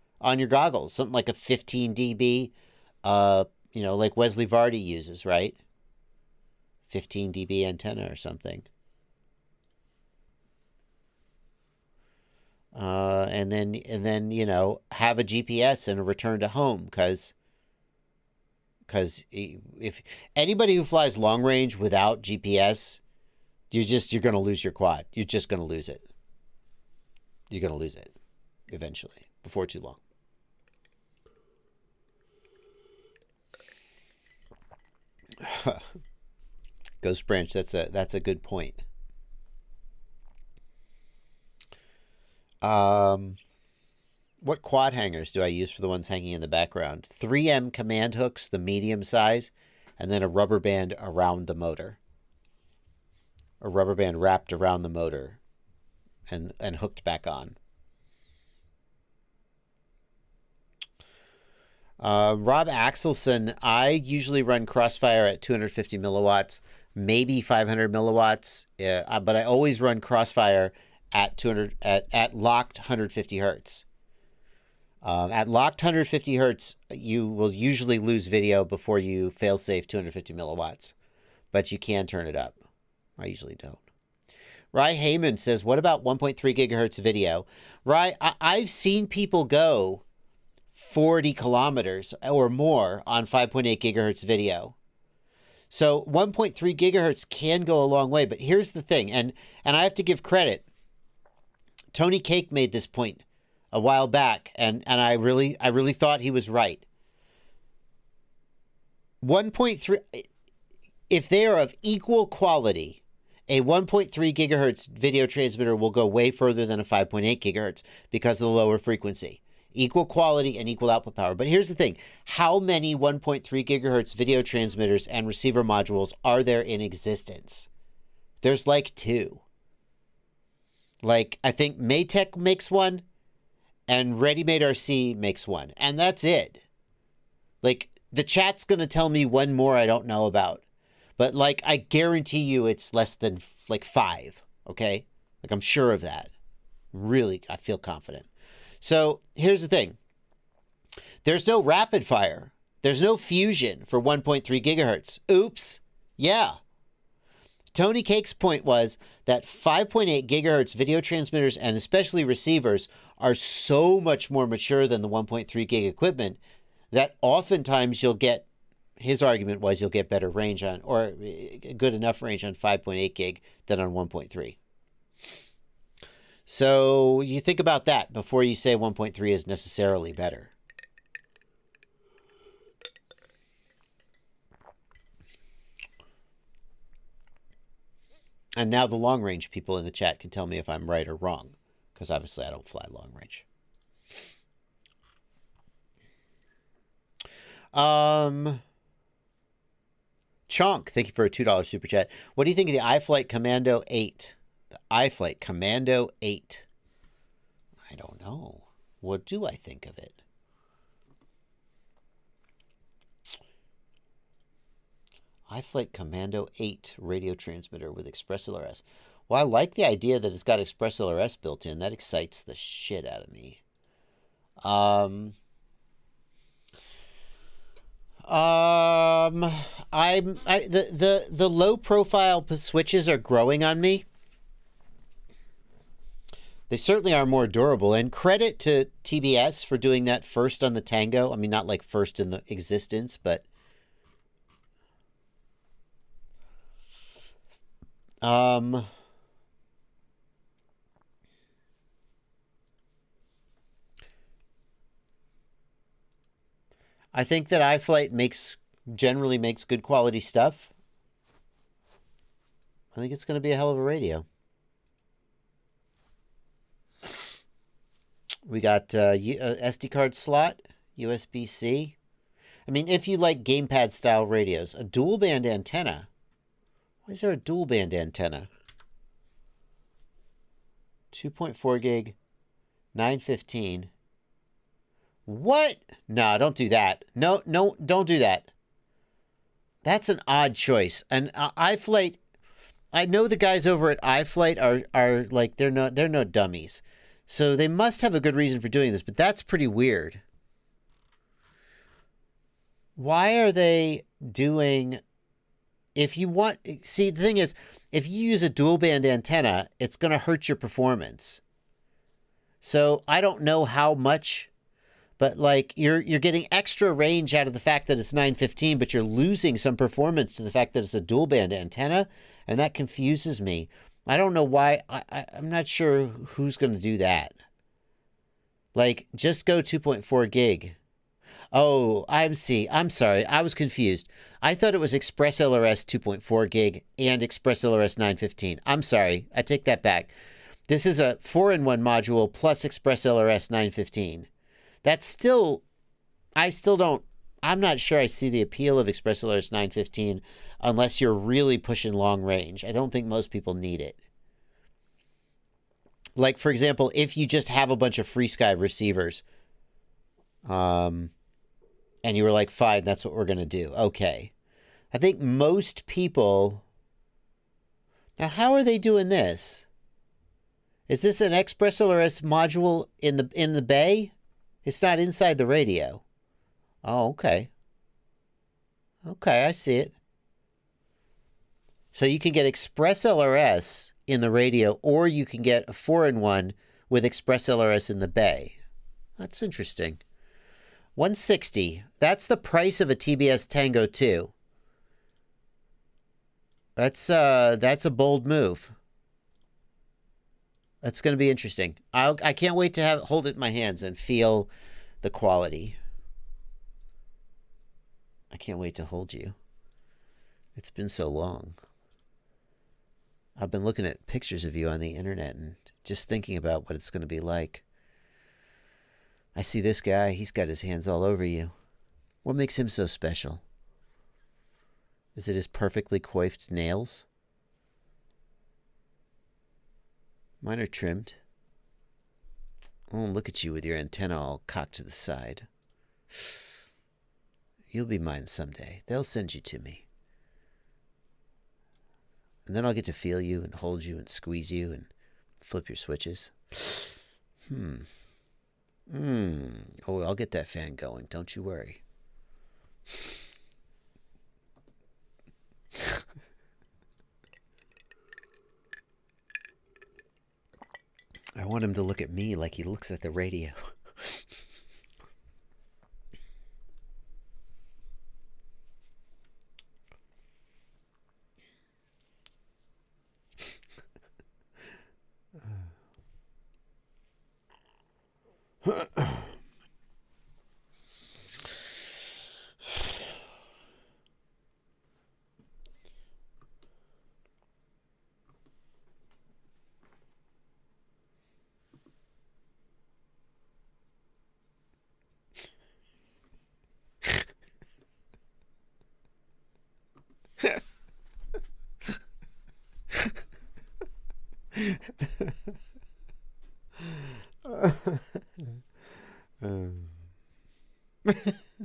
goggles, something like a 15 dB, like Wesley Vardy uses, right? 15 dB antenna or something. And then have a GPS and a return to home, because if anybody who flies long range without GPS, you're going to lose your quad. You're just going to lose it. You're going to lose it eventually, before too long. Ghost Branch, that's a good point. What quad hangers do I use for the ones hanging in the background? 3M command hooks, the medium size, and then a rubber band around the motor. A rubber band wrapped around the motor and hooked back on. Rob Axelson, I usually run Crossfire at 250 milliwatts, maybe 500 milliwatts, but I always run Crossfire at locked 150 hertz. At locked 150 hertz, you will usually lose video before you failsafe 250 milliwatts, but you can turn it up. I usually don't. Ry Heyman says, what about 1.3 gigahertz video? Ry, I've seen people go 40 kilometers or more on 5.8 gigahertz video. So 1.3 gigahertz can go a long way, but here's the thing, and I have to give credit Tony Cake made this point a while back, and I really thought he was right. 1.3, if they are of equal quality, a 1.3 gigahertz video transmitter will go way further than a 5.8 gigahertz because of the lower frequency. Equal quality and equal output power. But here's the thing. How many 1.3 gigahertz video transmitters and receiver modules are there in existence? There's like 2. Like, I think Maytech makes one and Ready Made RC makes one. And that's it. Like, the chat's going to tell me one more I don't know about. But, like, I guarantee you it's less than, like, 5. Okay? Like, I'm sure of that. Really, I feel confident. So here's the thing. There's no rapid fire. There's no fusion for 1.3 gigahertz. Oops. Yeah. Tony Cake's point was that 5.8 gigahertz video transmitters and especially receivers are so much more mature than the 1.3 gig equipment that oftentimes you'll get, his argument was you'll get better range on, or good enough range on 5.8 gig than on 1.3. So you think about that before you say 1.3 is necessarily better. And now the long range people in the chat can tell me if I'm right or wrong, because obviously I don't fly long range. Chonk, thank you for a $2 super chat. What do you think of the iFlight Commando 8? The iFlight Commando 8. I don't know. What do I think of it? iFlight Commando 8 radio transmitter with ExpressLRS. Well, I like the idea that it's got ExpressLRS built in. That excites the shit out of me. The low profile switches are growing on me. They certainly are more durable, and credit to TBS for doing that first on the Tango. I mean, not like first in the existence, but I think that iFlight generally makes good quality stuff. I think it's going to be a hell of a radio. We got SD card slot, USB-C. I mean, if you like gamepad style radios, a dual band antenna. Why is there a dual band antenna? 2.4 gig, 915. What? No, don't do that. No, don't do that. That's an odd choice. And iFlight, I know the guys over at iFlight are like, they're no dummies. So they must have a good reason for doing this, but that's pretty weird. Why are they doing, if you want, see, the thing is, if you use a dual band antenna, it's going to hurt your performance. So I don't know how much, but like you're getting extra range out of the fact that it's 915, but you're losing some performance to the fact that it's a dual band antenna, and that confuses me. I don't know why. I'm not sure who's going to do that. Like, just go 2.4 gig. Oh, I'm sorry. I was confused. I thought it was ExpressLRS 2.4 gig and ExpressLRS 915. I'm sorry. I take that back. This is a 4-in-1 module plus ExpressLRS 915. That's still, I'm not sure I see the appeal of ExpressLRS 915 unless you're really pushing long range. I don't think most people need it. Like, for example, if you just have a bunch of FreeSky receivers, and you were like, fine, that's what we're going to do. Okay. I think most people, now how are they doing this? Is this an ExpressLRS module in the bay? It's not inside the radio. Oh, okay. Okay, I see it. So you can get ExpressLRS in the radio, or you can get a 4-in-1 with ExpressLRS in the bay. That's interesting. 160. That's the price of a TBS Tango 2. That's a bold move. It's going to be interesting. I can't wait to hold it in my hands and feel the quality. I can't wait to hold you. It's been so long. I've been looking at pictures of you on the internet and just thinking about what it's going to be like. I see this guy. He's got his hands all over you. What makes him so special? Is it his perfectly coiffed nails? Mine are trimmed. Oh, look at you with your antenna all cocked to the side. You'll be mine someday. They'll send you to me. And then I'll get to feel you and hold you and squeeze you and flip your switches. Oh, I'll get that fan going. Don't you worry. I want him to look at me like he looks at the radio.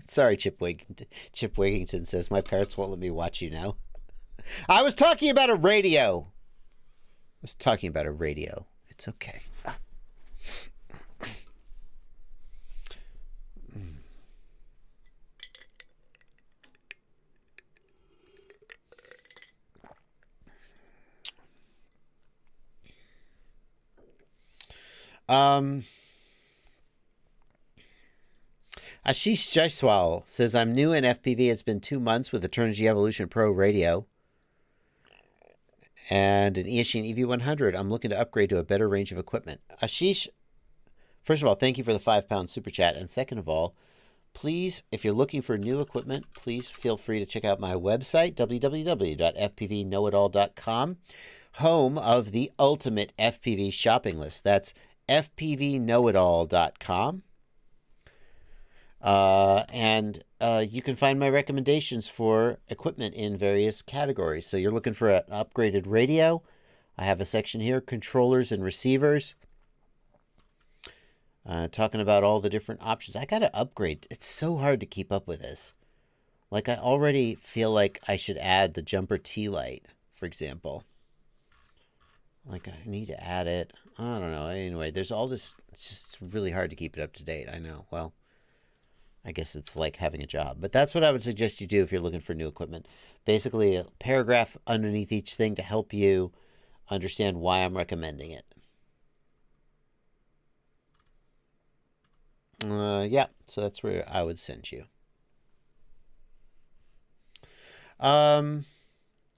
Sorry, Chip Wigington. Chip Wigington says, my parents won't let me watch you now. I was talking about a radio. It's okay. Ashish Jaiswal says, I'm new in FPV. It's been 2 months with the Turnigy Evolution Pro radio and an Eachine EV100. I'm looking to upgrade to a better range of equipment. Ashish, first of all, thank you for the £5 super chat. And second of all, please, if you're looking for new equipment, please feel free to check out my website, www.fpvknowitall.com, home of the ultimate FPV shopping list. That's fpvknowitall.com. And you can find my recommendations for equipment in various categories. So you're looking for an upgraded radio. I have a section here, controllers and receivers. Talking about all the different options. I got to upgrade. It's so hard to keep up with this. Like, I already feel like I should add the jumper T-light, for example. Like, I need to add it. I don't know. Anyway, there's all this. It's just really hard to keep it up to date. I know. Well, I guess it's like having a job. But that's what I would suggest you do if you're looking for new equipment. Basically, a paragraph underneath each thing to help you understand why I'm recommending it. Yeah, so that's where I would send you.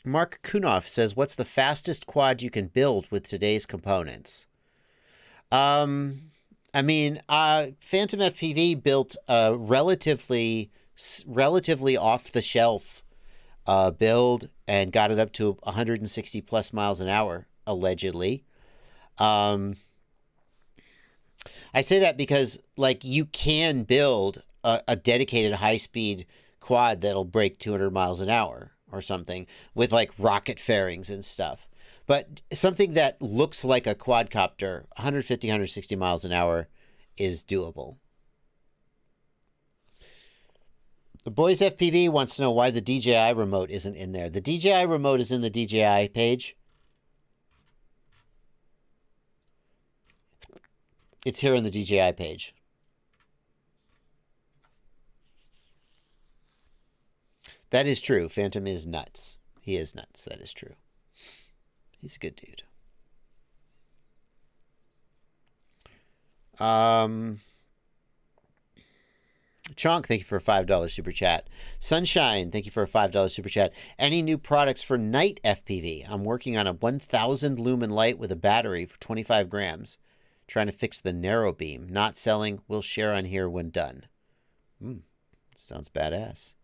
Mark Kunoff says, what's the fastest quad you can build with today's components? I mean, Phantom FPV built a relatively off-the-shelf build and got it up to 160 plus miles an hour, allegedly. I say that because, like, you can build a dedicated high-speed quad that'll break 200 miles an hour or something with, like, rocket fairings and stuff. But something that looks like a quadcopter, 150, 160 miles an hour, is doable. The Boys FPV wants to know why the DJI remote isn't in there. The DJI remote is in the DJI page. It's here on the DJI page. That is true. Phantom is nuts. He is nuts. That is true. He's a good dude. Chonk, thank you for a $5 super chat. Sunshine, thank you for a $5 super chat. Any new products for night FPV? I'm working on a 1,000 lumen light with a battery for 25 grams. Trying to fix the narrow beam. Not selling. We'll share on here when done. Sounds badass.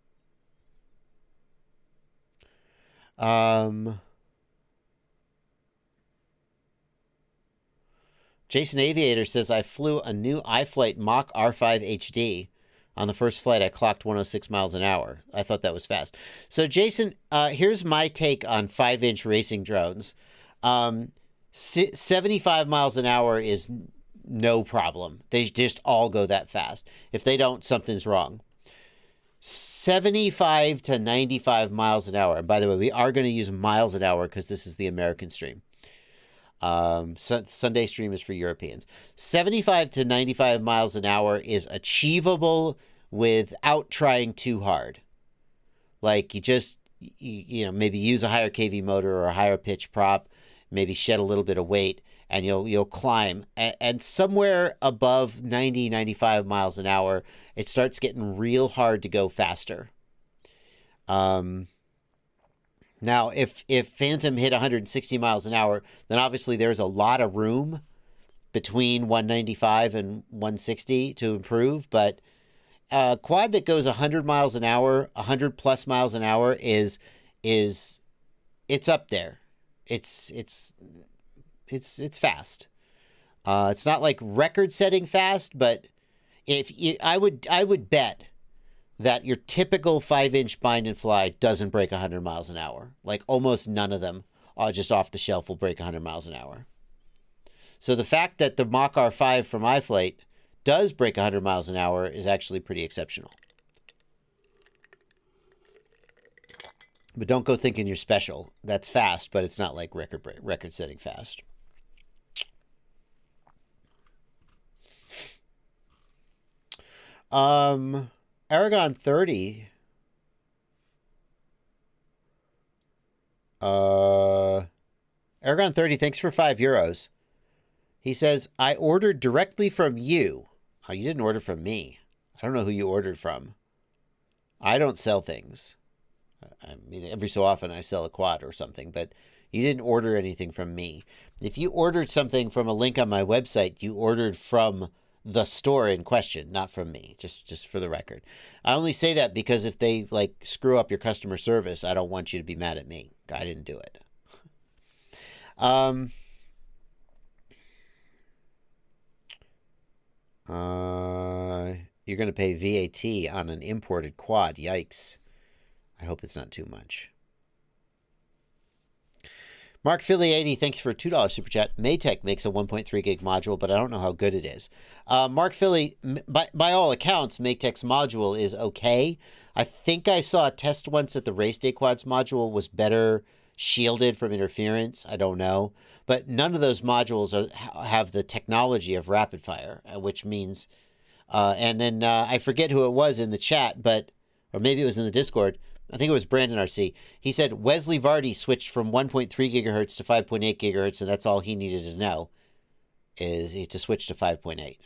Jason Aviator says, I flew a new iFlight Mach R5 HD. On the first flight, I clocked 106 miles an hour. I thought that was fast. So, Jason, here's my take on 5-inch racing drones. 75 miles an hour is no problem. They just all go that fast. If they don't, something's wrong. 75 to 95 miles an hour. And by the way, we are going to use miles an hour because this is the American stream. Sunday stream is for Europeans. 75 to 95 miles an hour is achievable without trying too hard. Like you know, maybe use a higher kV motor or a higher pitch prop, maybe shed a little bit of weight, and you'll climb. And somewhere above 90, 95 miles an hour, it starts getting real hard to go faster. Now, if Phantom hit 160 miles an hour, then obviously there's a lot of room between 195 and 160 to improve. But a quad that goes 100 miles an hour, 100 plus miles an hour it's up there. It's fast. It's not like record-setting fast, but I would bet that your typical 5-inch bind and fly doesn't break 100 miles an hour. Like almost none of them just off the shelf will break 100 miles an hour. So the fact that the Mach R5 from iFlight does break 100 miles an hour is actually pretty exceptional. But don't go thinking you're special. That's fast, but it's not like record-setting fast. Aragon 30. Aragon 30, thanks for €5. He says, I ordered directly from you. Oh, you didn't order from me. I don't know who you ordered from. I don't sell things. I mean, every so often I sell a quad or something, but you didn't order anything from me. If you ordered something from a link on my website, you ordered from the store in question, not from me, just for the record. I only say that because if they like screw up your customer service, I don't want you to be mad at me. I didn't do it. You're going to pay VAT on an imported quad. Yikes. I hope it's not too much. Mark Philly 80, thanks for a $2 super chat. Maytech makes a 1.3 gig module, but I don't know how good it is. Mark Philly, by all accounts, Maytech's module is okay. I think I saw a test once that the Race Day Quads module was better shielded from interference. I don't know. But none of those modules have the technology of rapid fire, which means... and then I forget who it was in the chat, or maybe it was in the Discord. I think it was Brandon RC. He said Wesley Vardy switched from 1.3 gigahertz to 5.8 gigahertz, and that's all he needed to know is to switch to 5.8.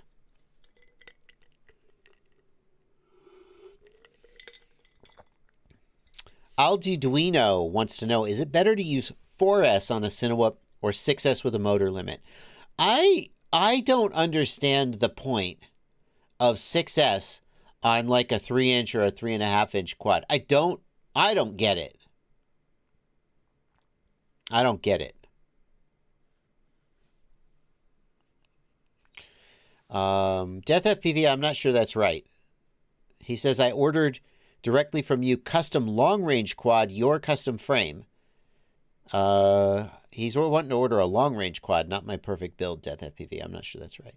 Aldi Duino wants to know, is it better to use 4S on a Cinewhoop or 6S with a motor limit? I don't understand the point of 6S on like a 3-inch or a 3.5-inch quad. I don't get it. I don't get it. Death FPV, I'm not sure that's right. He says, I ordered directly from you custom long-range quad, your custom frame. He's wanting to order a long-range quad, not my perfect build, Death FPV. I'm not sure that's right.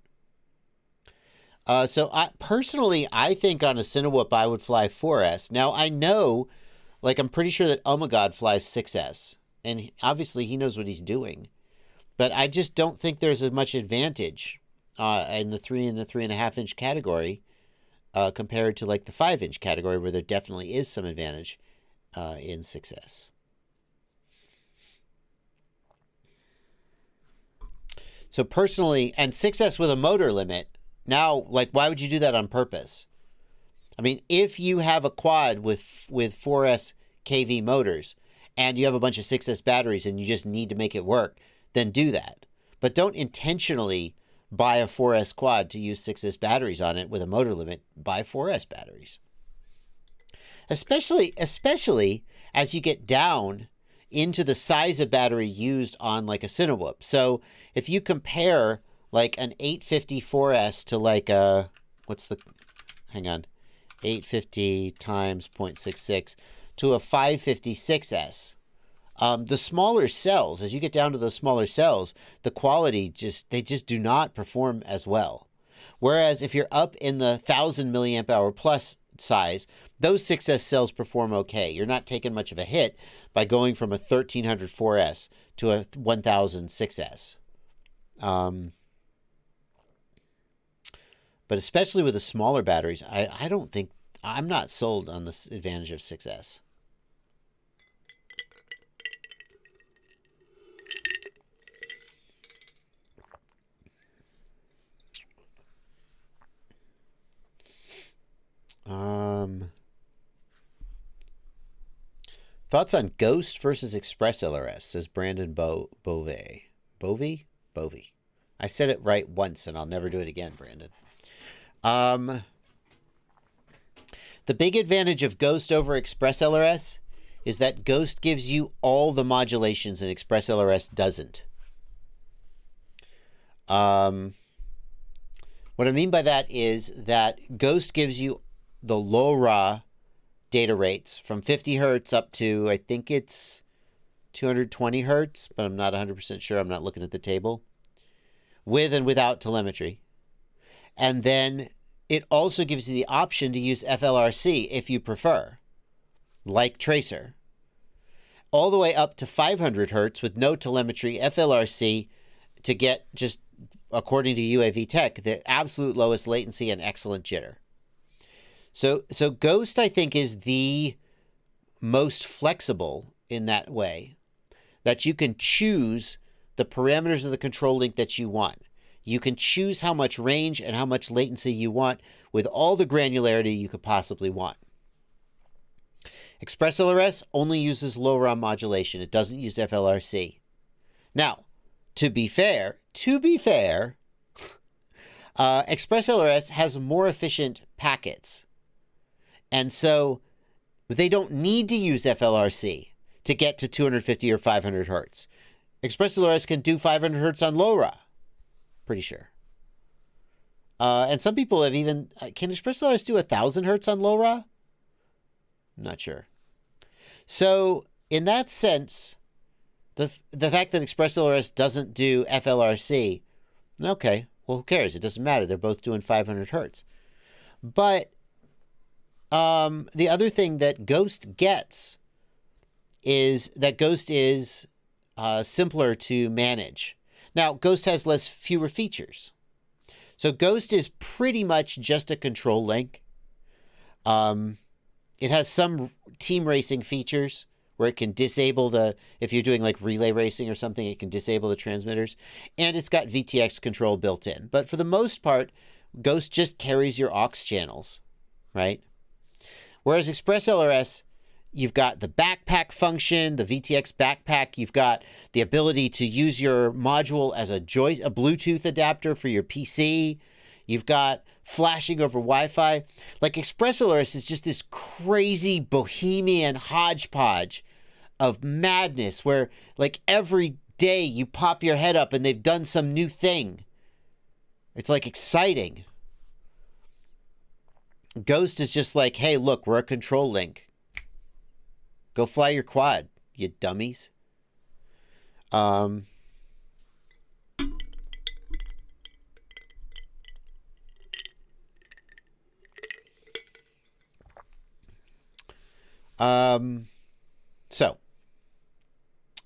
So personally, I think on a Cinewhoop, I would fly 4S. Now, I know, like, I'm pretty sure that Omagod flies 6S. And obviously, he knows what he's doing. But I just don't think there's as much advantage in the 3 and the 3.5-inch category compared to, like, the 5-inch category, where there definitely is some advantage in 6S. So personally, and 6S with a motor limit, now, like, why would you do that on purpose? I mean, if you have a quad with 4S kV motors and you have a bunch of 6S batteries and you just need to make it work, then do that. But don't intentionally buy a 4S quad to use 6S batteries on it with a motor limit. Buy 4S batteries. Especially as you get down into the size of battery used on like a Cinewhoop. So if you compare like an 850 4S to like a, hang on, 850 times 0.66 to a 550 6S. The smaller cells, as you get down to those smaller cells, the quality they just do not perform as well. Whereas if you're up in the 1000 milliamp hour plus size, those 6S cells perform okay. You're not taking much of a hit by going from a 1300 4S to a 1000 6S. But especially with the smaller batteries, I'm not sold on the advantage of 6S. Thoughts on Ghost versus ExpressLRS, says Brandon Bovey. I said it right once and I'll never do it again, Brandon. The big advantage of Ghost over ExpressLRS is that Ghost gives you all the modulations and ExpressLRS doesn't. What I mean by that is that Ghost gives you the LoRa data rates from 50 hertz up to, I think it's 220 hertz, but I'm not 100% sure. I'm not looking at the table. With and without telemetry. And then it also gives you the option to use FLRC if you prefer, like Tracer. All the way up to 500 hertz with no telemetry, FLRC, to get, just according to UAV Tech, the absolute lowest latency and excellent jitter. So Ghost, I think, is the most flexible in that way, that you can choose the parameters of the control link that you want. You can choose how much range and how much latency you want with all the granularity you could possibly want. ExpressLRS only uses LoRa modulation. It doesn't use FLRC. Now, to be fair, ExpressLRS has more efficient packets. And so they don't need to use FLRC to get to 250 or 500 hertz. ExpressLRS can do 500 hertz on LoRa. Pretty sure. And some people have even... Can ExpressLRS do 1000 hertz on LoRa? I'm not sure. So, in that sense, the fact that ExpressLRS doesn't do FLRC, okay, well, who cares? It doesn't matter. They're both doing 500 hertz. But the other thing that Ghost gets is that Ghost is simpler to manage. Now, Ghost has fewer features. So Ghost is pretty much just a control link. It has some team racing features where it can disable if you're doing like relay racing or something, it can disable the transmitters. And it's got VTX control built in. But for the most part, Ghost just carries your aux channels, right? Whereas ExpressLRS, you've got the backpack function, the VTX backpack. You've got the ability to use your module as a Bluetooth adapter for your PC. You've got flashing over Wi-Fi. Like ExpressLRS is just this crazy bohemian hodgepodge of madness where like every day you pop your head up and they've done some new thing. It's like exciting. Ghost is just like, hey, look, we're a control link. Go fly your quad, you dummies. So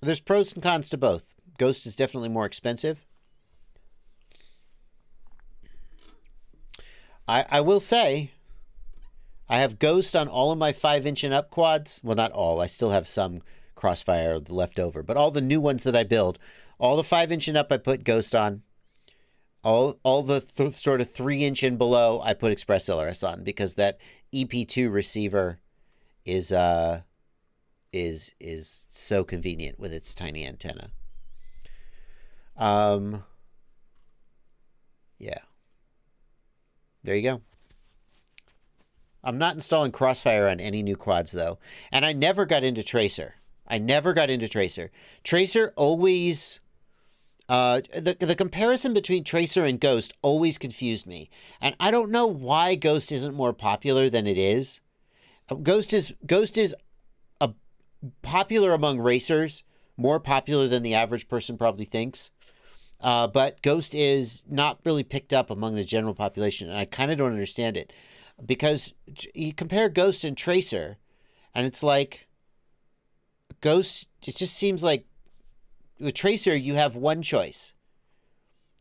there's pros and cons to both. Ghost is definitely more expensive. I will say, I have Ghost on all of my 5-inch and up quads. Well, not all. I still have some Crossfire left over. But all the new ones that I build, all the 5-inch and up, I put Ghost on. All the sort of 3-inch and below, I put ExpressLRS on because that EP2 receiver is so convenient with its tiny antenna. Yeah. There you go. I'm not installing Crossfire on any new quads, though. And I never got into Tracer. Tracer always... the comparison between Tracer and Ghost always confused me. And I don't know why Ghost isn't more popular than it is. Ghost is popular among racers, more popular than the average person probably thinks. But Ghost is not really picked up among the general population, and I kind of don't understand it. Because you compare Ghost and Tracer, and it's like, Ghost, it just seems like, with Tracer, you have one choice.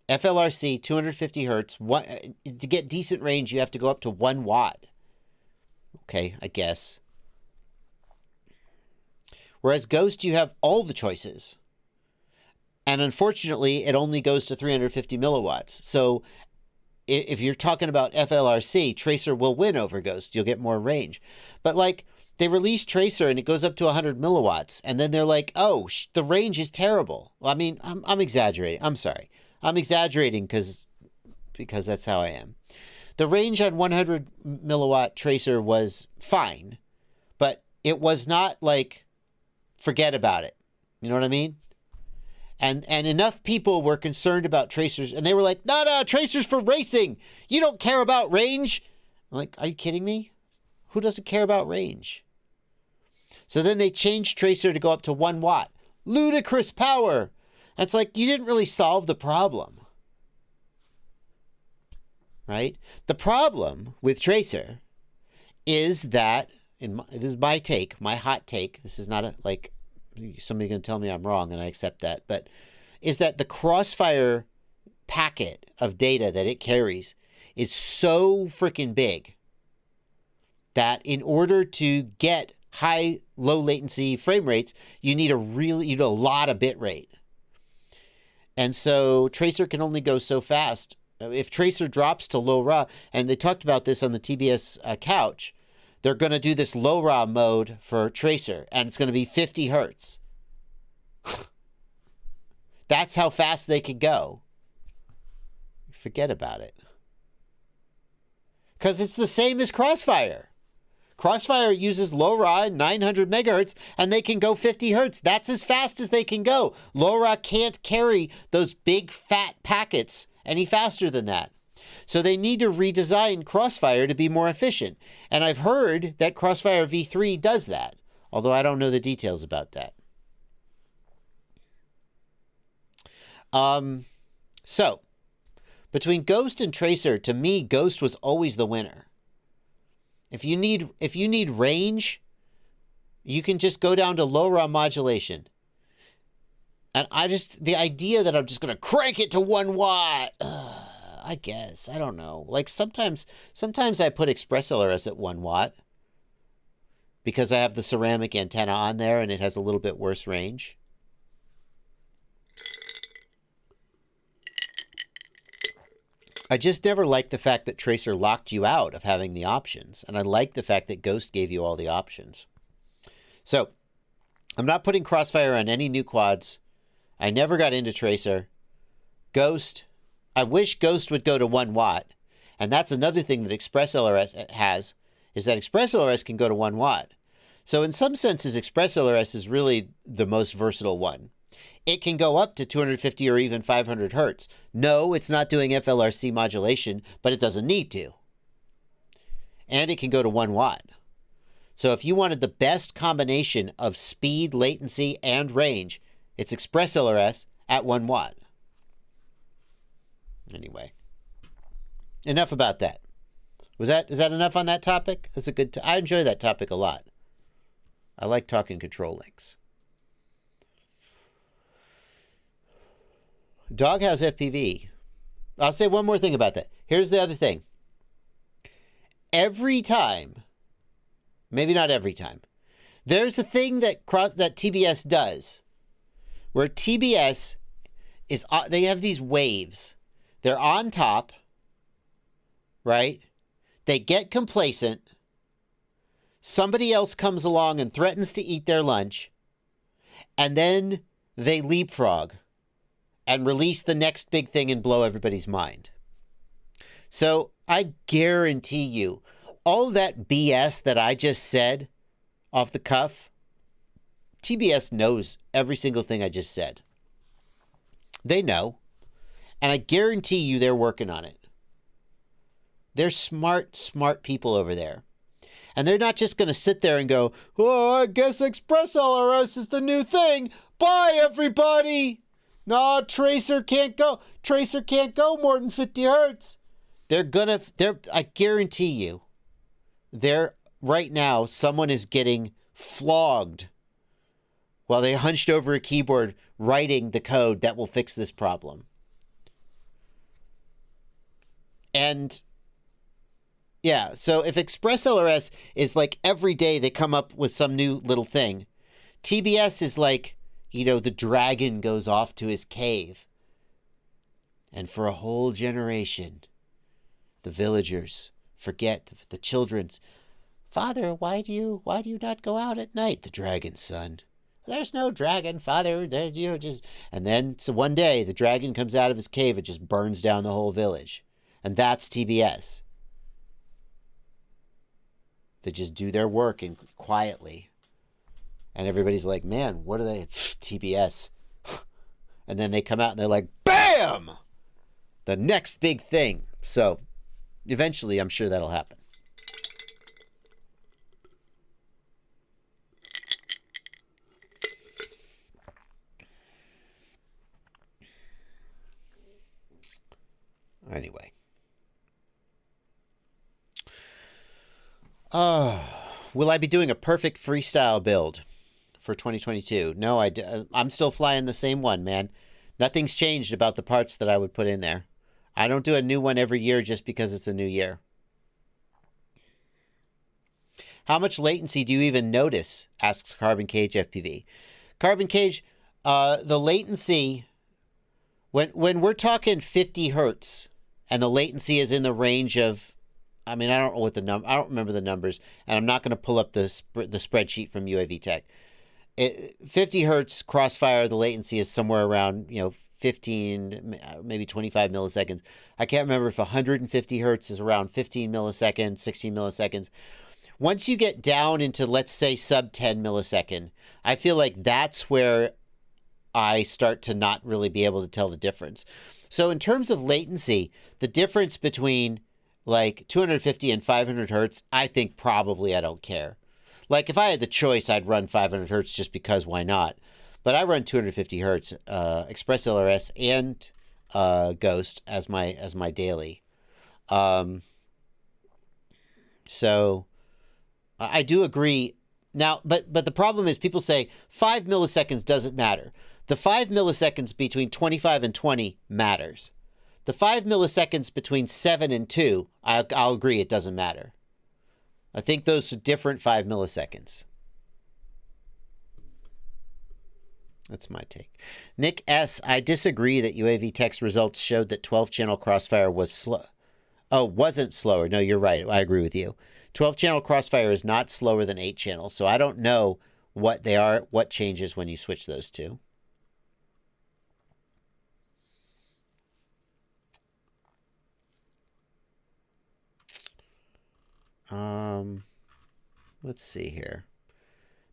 FLRC, 250 hertz. To get decent range, you have to go up to 1 watt. Okay, I guess. Whereas Ghost, you have all the choices. And unfortunately, it only goes to 350 milliwatts. So if you're talking about FLRC, Tracer will win over Ghost. You'll get more range. But like, they release Tracer and it goes up to 100 milliwatts. And then they're like, oh, the range is terrible. Well, I mean, I'm exaggerating. I'm sorry. I'm exaggerating because that's how I am. The range on 100 milliwatt Tracer was fine. But it was not like, forget about it. You know what I mean? And enough people were concerned about Tracers, and they were like, no, Tracers for racing. You don't care about range. I'm like, are you kidding me? Who doesn't care about range? So then they changed Tracer to go up to 1 watt. Ludicrous power. And it's like, you didn't really solve the problem. Right? The problem with Tracer is that, this is my take, my hot take. This is not like... somebody going to tell me I'm wrong, and I accept that, but is that the Crossfire packet of data that it carries is so freaking big that in order to get low latency frame rates, you need a lot of bit rate. And so Tracer can only go so fast. If Tracer drops to low raw, and they talked about this on the TBS couch, they're going to do this low raw mode for Tracer, and it's going to be 50 hertz. That's how fast they could go. Forget about it. Because it's the same as Crossfire. Crossfire uses low raw at 900 megahertz, and they can go 50 hertz. That's as fast as they can go. Low raw can't carry those big fat packets any faster than that. So they need to redesign Crossfire to be more efficient. And I've heard that Crossfire V3 does that, although I don't know the details about that. So, between Ghost and Tracer, to me, Ghost was always the winner. If you need range, you can just go down to low raw modulation. And the idea that I'm just going to crank it to 1 watt... I guess. I don't know. Like sometimes I put ExpressLRS at 1 watt because I have the ceramic antenna on there and it has a little bit worse range. I just never liked the fact that Tracer locked you out of having the options. And I like the fact that Ghost gave you all the options. So I'm not putting Crossfire on any new quads. I never got into Tracer. Ghost... I wish Ghost would go to 1 watt. And that's another thing that ExpressLRS has, is that ExpressLRS can go to 1 watt. So in some senses, ExpressLRS is really the most versatile one. It can go up to 250 or even 500 hertz. No, it's not doing FLRC modulation, but it doesn't need to. And it can go to 1 watt. So if you wanted the best combination of speed, latency, and range, it's ExpressLRS at 1 watt. Anyway, enough about that. Is that enough on that topic? That's a good. I enjoy that topic a lot. I like talking control links. Doghouse FPV. I'll say one more thing about that. Here's the other thing. Every time, maybe not every time, there's a thing that TBS does, where TBS is. They have these waves. They're on top, right? They get complacent, somebody else comes along and threatens to eat their lunch, and then they leapfrog and release the next big thing and blow everybody's mind. So I guarantee you, all that BS that I just said off the cuff, TBS knows every single thing I just said. They know. And I guarantee you they're working on it. They're smart, smart people over there. And they're not just going to sit there and go, oh, I guess ExpressLRS is the new thing. Bye, everybody. No, Tracer can't go. Tracer can't go more than 50 hertz. I guarantee you, right now, someone is getting flogged while they hunched over a keyboard writing the code that will fix this problem. And yeah, so if ExpressLRS is like every day they come up with some new little thing, TBS is like, the dragon goes off to his cave. And for a whole generation, the villagers forget, the children's, Father, why do you not go out at night? The dragon's son. There's no dragon, Father. And then so one day the dragon comes out of his cave and just burns down the whole village. And that's TBS. They just do their work and quietly. And everybody's like, man, what are they? TBS. And then they come out and they're like, bam! The next big thing. So eventually I'm sure that'll happen. Anyway. Will I be doing a perfect freestyle build for 2022? No, I'm still flying the same one, man. Nothing's changed about the parts that I would put in there. I don't do a new one every year just because it's a new year. How much latency do you even notice? Asks Carbon Cage FPV. Carbon Cage, the latency, when we're talking 50 hertz and the latency is in the range of, I don't know I don't remember the numbers, and I'm not going to pull up the spreadsheet from UAV Tech. 50 hertz crossfire, the latency is somewhere around 15, maybe 25 milliseconds. I can't remember if 150 hertz is around 15 milliseconds, 16 milliseconds. Once you get down into, let's say, sub 10 millisecond, I feel like that's where I start to not really be able to tell the difference. So in terms of latency, the difference between like 250 and 500 hertz, I think probably I don't care. Like if I had the choice, I'd run 500 hertz just because why not? But I run 250 hertz, ExpressLRS and Ghost as my daily. So I do agree. Now, but the problem is people say 5 milliseconds doesn't matter. The 5 milliseconds between 25 and 20 matters. The 5 milliseconds between 7 and 2, I'll agree it doesn't matter. I think those are different 5 milliseconds. That's my take. Nick S., I disagree that UAV Tech's results showed that 12-channel crossfire was slow. Oh, wasn't slower. No, you're right. I agree with you. 12-channel crossfire is not slower than 8-channel, so I don't know what they are, what changes when you switch those two. Let's see here.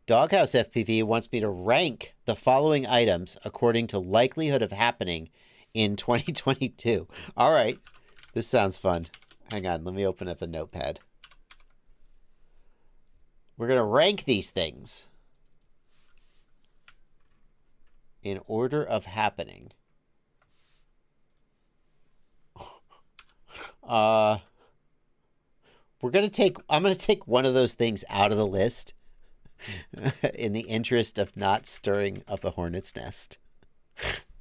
Doghouse FPV wants me to rank the following items according to likelihood of happening in 2022. All right. This sounds fun. Hang on. Let me open up a notepad. We're going to rank these things in order of happening. I'm going to take one of those things out of the list in the interest of not stirring up a hornet's nest.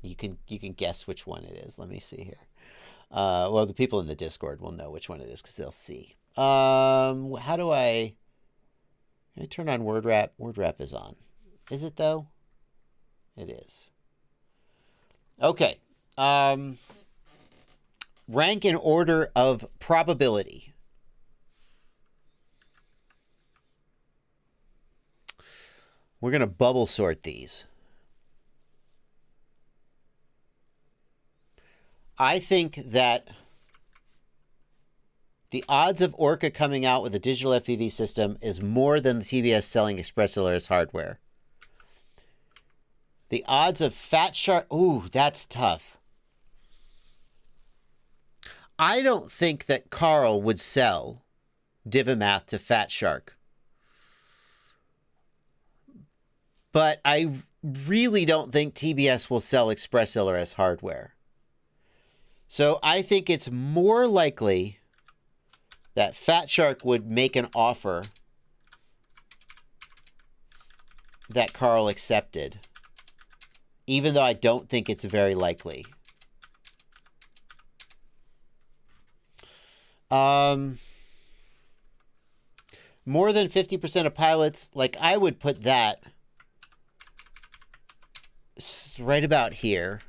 You can guess which one it is. Let me see here. Well, the people in the Discord will know which one it is because they'll see. How do I turn on word wrap? Word wrap is on. Is it though? It is. Okay. Rank in order of probability. We're going to bubble sort these. I think that the odds of Orca coming out with a digital FPV system is more than the TBS selling ExpressLRS hardware. The odds of Fat Shark... Ooh, that's tough. I don't think that Carl would sell Divimath to Fat Shark. But I really don't think TBS will sell ExpressLRS hardware. So I think it's more likely that Fat Shark would make an offer that Carl accepted, even though I don't think it's very likely. More than 50% of pilots, like I would put that right about here.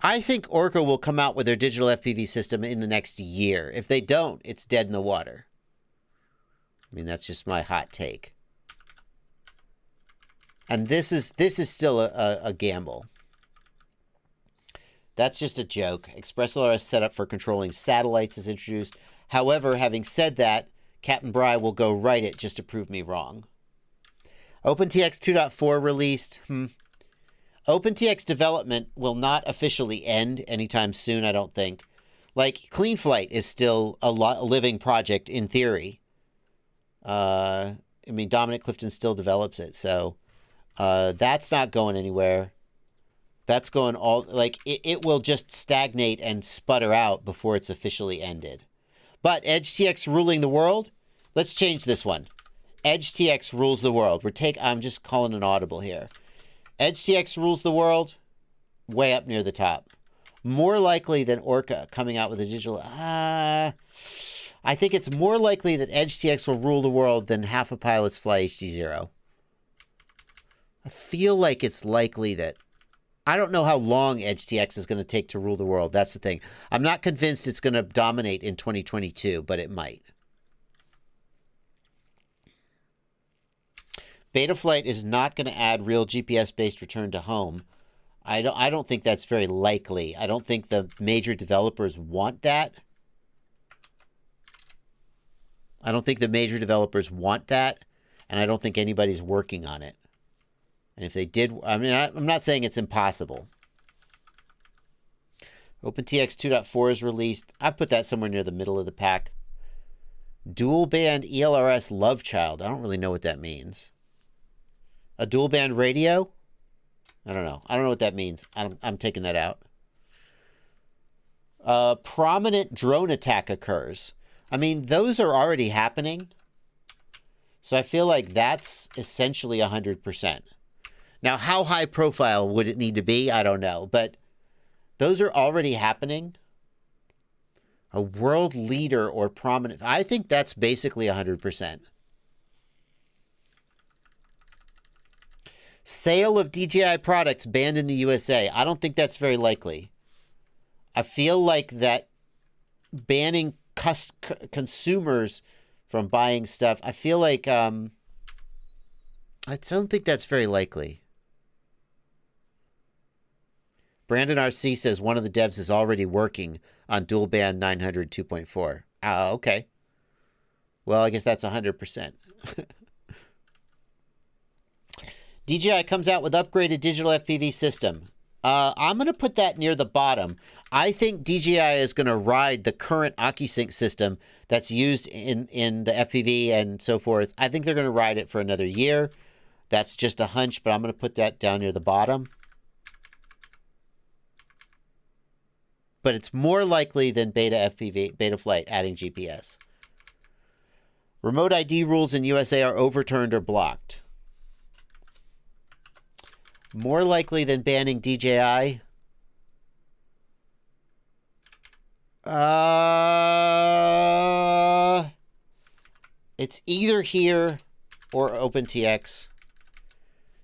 I think Orca will come out with their digital FPV system in the next year. If they don't, it's dead in the water. I mean, that's just my hot take. And this is still a gamble. That's just a joke. ExpressLRS setup for controlling satellites is introduced. However, having said that, Captain Bry will go write it just to prove me wrong. OpenTX 2.4 released. OpenTX development will not officially end anytime soon, I don't think. Like, Clean Flight is still a living project in theory. I mean, Dominic Clifton still develops it, so that's not going anywhere. That's going all... Like, it will just stagnate and sputter out before it's officially ended. But EdgeTX ruling the world? Let's change this one. EdgeTX rules the world. I'm just calling an audible here. EdgeTX rules the world, way up near the top. More likely than Orca coming out with a digital... I think it's more likely that EdgeTX will rule the world than half of pilots fly HD0. I feel like it's likely that... I don't know how long EdgeTX is going to take to rule the world. That's the thing. I'm not convinced it's going to dominate in 2022, but it might. Betaflight is not going to add real GPS-based return to home. I don't think that's very likely. I don't think the major developers want that. I don't think the major developers want that, and I don't think anybody's working on it. And if they did, I mean, I'm not saying it's impossible. OpenTX 2.4 is released. I put that somewhere near the middle of the pack. Dual band ELRS Love Child. I don't really know what that means. A dual band radio? I don't know. I don't know what that means. I'm taking that out. Prominent drone attack occurs. I mean, those are already happening. So I feel like that's essentially 100%. Now, how high profile would it need to be? I don't know. But those are already happening. A world leader or prominent... I think that's basically 100%. Sale of DJI products banned in the USA. I don't think that's very likely. I feel like that banning consumers from buying stuff, I feel like I don't think that's very likely. Brandon RC says one of the devs is already working on dual band 900 2.4. Okay. Well, I guess that's 100%. DJI comes out with upgraded digital FPV system. I'm going to put that near the bottom. I think DJI is going to ride the current OcuSync system that's used in the FPV and so forth. I think they're going to ride it for another year. That's just a hunch, but I'm going to put that down near the bottom. But it's more likely than Betaflight adding GPS. Remote ID rules in USA are overturned or blocked. More likely than banning DJI. It's either here or OpenTX.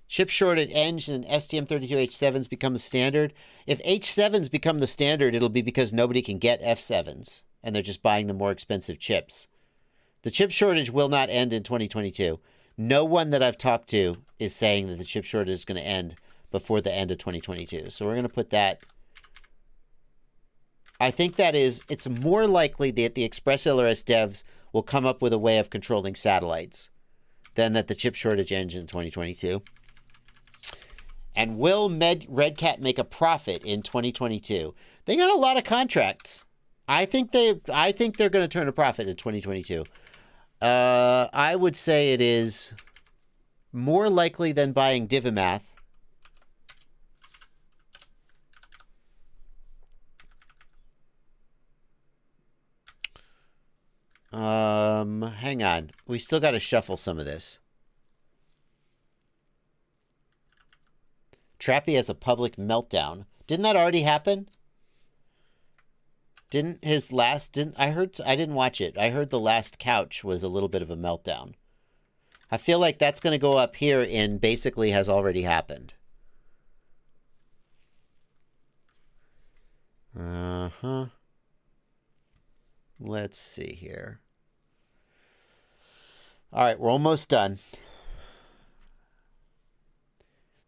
Chip shortage ends and STM32H7s become the standard. If H7s become the standard, it'll be because nobody can get F7s, and they're just buying the more expensive chips. The chip shortage will not end in 2022. No one that I've talked to is saying that the chip shortage is going to end before the end of 2022. So we're going to put that. I think that it's more likely that the ExpressLRS devs will come up with a way of controlling satellites than that the chip shortage ends in 2022. And will Red Cat make a profit in 2022? They got a lot of contracts. I think they're going to turn a profit in 2022. I would say it is more likely than buying Divimath. Hang on. We still got to shuffle some of this. Trappy has a public meltdown. Didn't that already happen? I didn't watch it. I heard the last couch was a little bit of a meltdown. I feel like that's going to go up here in basically has already happened. Let's see here. All right, we're almost done.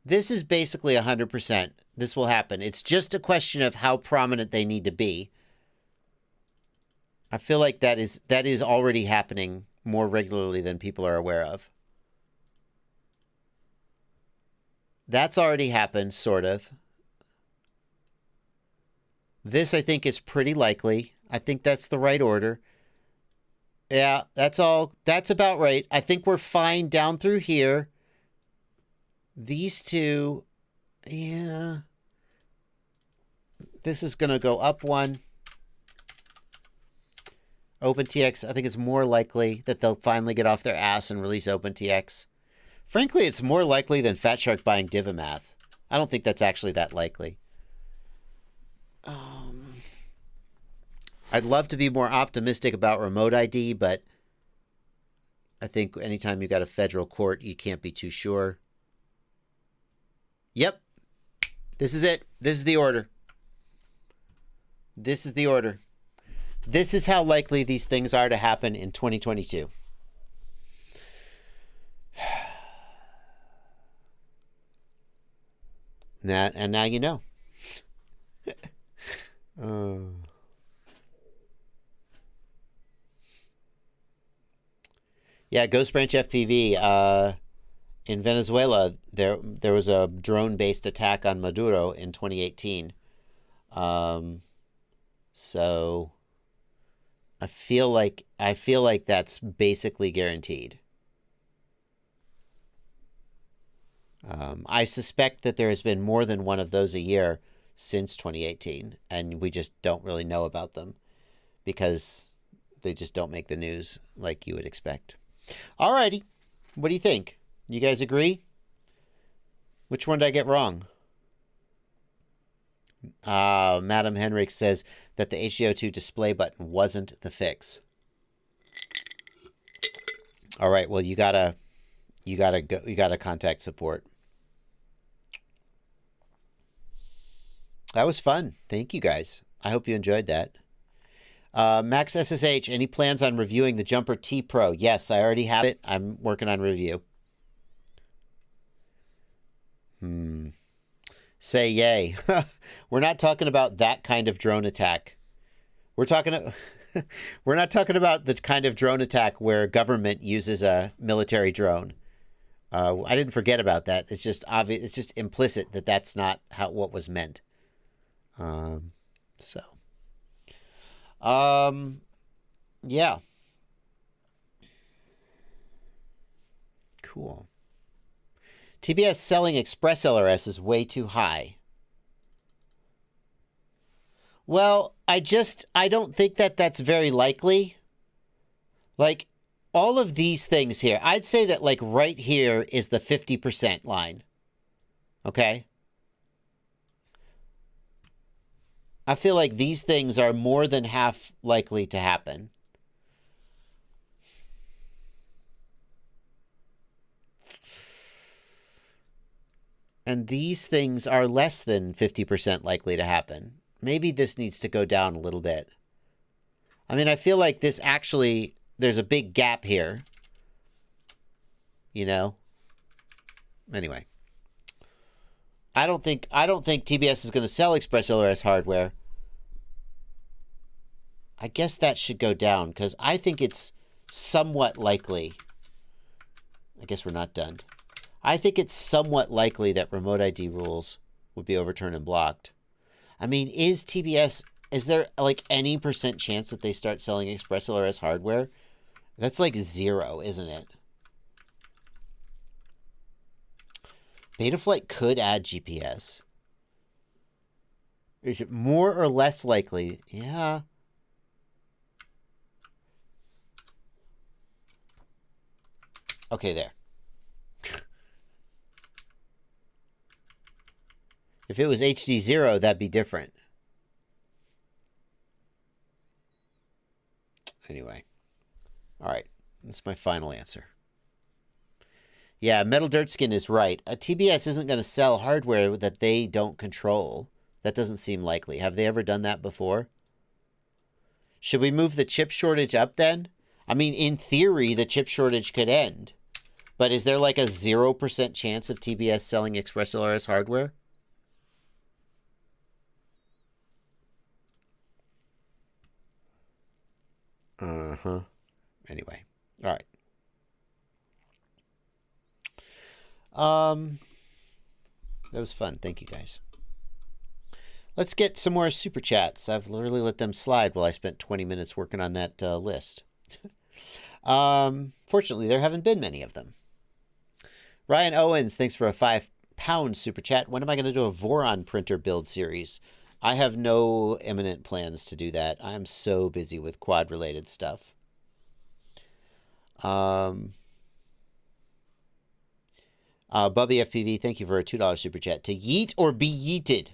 This is basically 100%. This will happen. It's just a question of how prominent they need to be. I feel like that is already happening more regularly than people are aware of. That's already happened, sort of. This, I think, is pretty likely. I think that's the right order. Yeah, that's all. That's about right. I think we're fine down through here. These two, yeah. This is going to go up one. OpenTX, I think it's more likely that they'll finally get off their ass and release OpenTX. Frankly, it's more likely than Fat Shark buying Divimath. I don't think that's actually that likely. I'd love to be more optimistic about remote ID, but I think anytime you got a federal court, you can't be too sure. Yep. This is it. This is the order. This is the order. This is how likely these things are to happen in 2022. And now you know. Yeah, Ghost Branch FPV. In Venezuela, there was a drone-based attack on Maduro in 2018. So I feel like that's basically guaranteed. I suspect that there has been more than one of those a year since 2018, and we just don't really know about them because they just don't make the news like you would expect. Alrighty, what do you think? You guys agree? Which one did I get wrong? Madam Henrik says that the HDO2 display button wasn't the fix. All right, well you gotta contact support. That was fun. Thank you guys. I hope you enjoyed that. Max SSH, any plans on reviewing the Jumper T Pro? Yes, I already have it. I'm working on review. Say yay. We're not talking about that kind of drone attack. We're not talking about the kind of drone attack where government uses a military drone. I didn't forget about that. It's just obvious. It's just implicit that that's not what was meant. Yeah. Cool. TBS selling ExpressLRS is way too high. Well, I don't think that that's very likely. Like, all of these things here, I'd say that, like, right here is the 50% line. Okay? I feel like these things are more than half likely to happen. And these things are less than 50% likely to happen. Maybe this needs to go down a little bit. I mean, I feel like this actually, there's a big gap here. you know? Anyway. I don't think TBS is going to sell ExpressLRS hardware. I guess that should go down because I think it's somewhat likely. I guess we're not done. I think it's somewhat likely that remote ID rules would be overturned and blocked. I mean, is there like any % chance that they start selling ExpressLRS hardware? That's like 0, isn't it? Betaflight could add GPS. Is it more or less likely? Yeah. Okay, there. If it was HD 0, that'd be different. Anyway. All right. That's my final answer. Yeah, Metal Dirtskin is right. A TBS isn't going to sell hardware that they don't control. That doesn't seem likely. Have they ever done that before? Should we move the chip shortage up then? I mean, in theory, the chip shortage could end. But is there like a 0% chance of TBS selling ExpressLRS hardware? Uh-huh. Anyway. All right. That was fun. Thank you, guys. Let's get some more super chats. I've literally let them slide while I spent 20 minutes working on that list. Fortunately, there haven't been many of them. Ryan Owens, thanks for a £5 super chat. When am I going to do a Voron printer build series? I have no imminent plans to do that. I'm so busy with quad-related stuff. Bubby FPV, thank you for a $2 super chat. To yeet or be yeeted?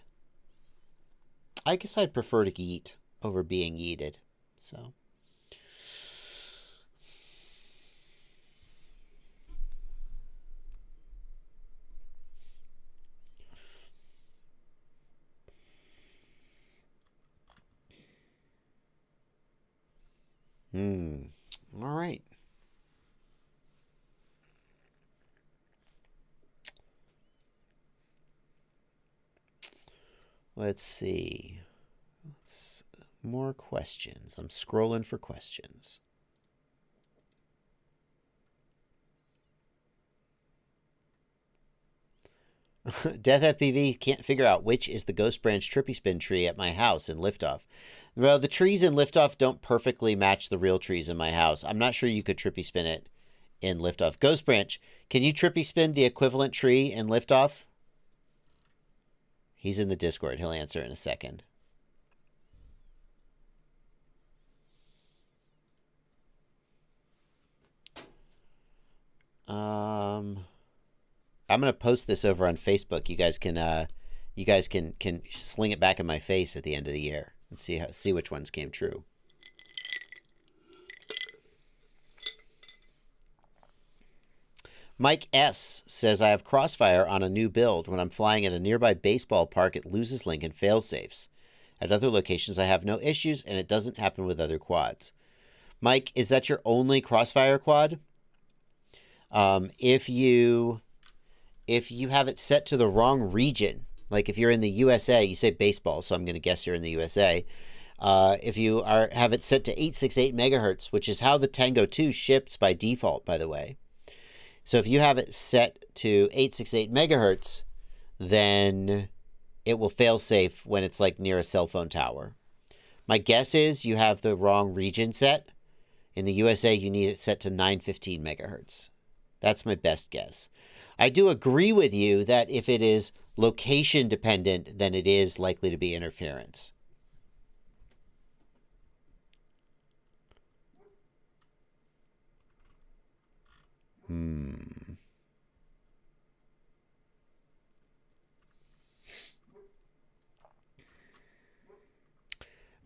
I guess I'd prefer to yeet over being yeeted. So. All right. Let's see. More questions. I'm scrolling for questions. Death FPV can't figure out which is the Ghost Branch Trippy Spin tree at my house in Liftoff. Well, the trees in Liftoff don't perfectly match the real trees in my house. I'm not sure you could Trippy Spin it in Liftoff. Ghost Branch, can you Trippy Spin the equivalent tree in Liftoff? He's in the Discord. He'll answer in a second. I'm gonna post this over on Facebook. You guys can sling it back in my face at the end of the year and see which ones came true. Mike S. says, I have Crossfire on a new build. When I'm flying at a nearby baseball park, it loses link and fail-safes. At other locations, I have no issues, and it doesn't happen with other quads. Mike, is that your only Crossfire quad? If you have it set to the wrong region, like if you're in the USA, you say baseball, so I'm going to guess you're in the USA. If you have it set to 868 megahertz, which is how the Tango 2 ships by default, by the way. So if you have it set to 868 megahertz, then it will fail safe when it's like near a cell phone tower. My guess is you have the wrong region set. In the USA, you need it set to 915 megahertz. That's my best guess. I do agree with you that if it is location dependent, then it is likely to be interference.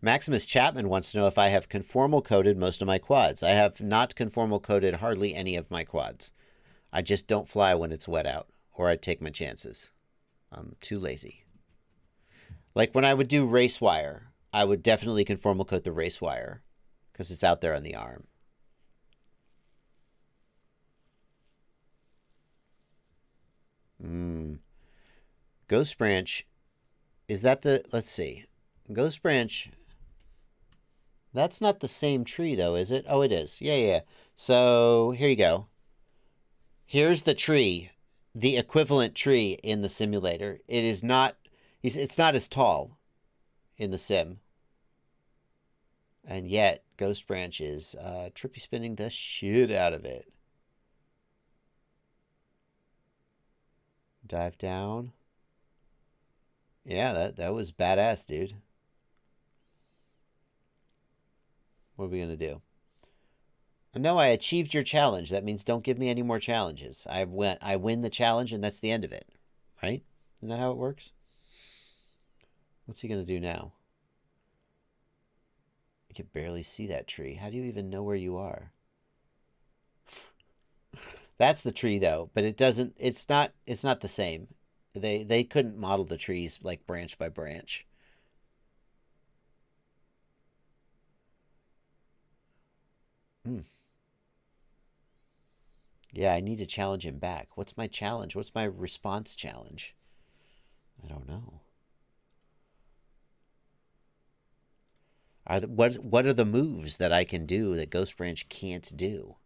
Maximus Chapman wants to know if I have conformal coded most of my quads. I have not conformal coded hardly any of my quads. I just don't fly when it's wet out, or I take my chances. I'm too lazy. Like when I would do race wire, I would definitely conformal code the race wire because it's out there on the arm. Ghost Branch, is that the... Let's see. Ghost Branch... That's not the same tree, though, is it? Oh, it is. Yeah, yeah. So, here you go. Here's the tree. The equivalent tree in the simulator. It is not... It's not as tall in the sim. And yet, Ghost Branch is trippy spinning the shit out of it. Dive down. Yeah, that was badass, dude. What are we going to do? No, I achieved your challenge. That means don't give me any more challenges. I win the challenge, and that's the end of it. Right? Isn't that how it works? What's he going to do now? I can barely see that tree. How do you even know where you are? That's the tree, though. But it doesn't... It's not the same. They couldn't model the trees, like, branch by branch. Yeah, I need to challenge him back. What's my challenge? What's my response challenge? I don't know. What are the moves that I can do that Ghost Branch can't do?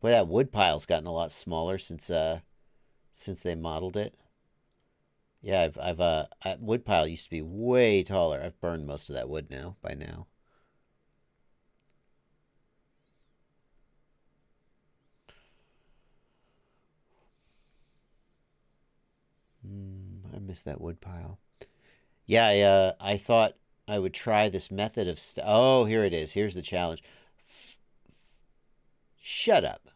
Boy, that wood pile's gotten a lot smaller since they modeled it. Yeah, wood pile used to be way taller. I've burned most of that wood now by now. I miss that wood pile. Yeah, I thought I would try this method of... Oh, here it is. Here's the challenge. Shut up.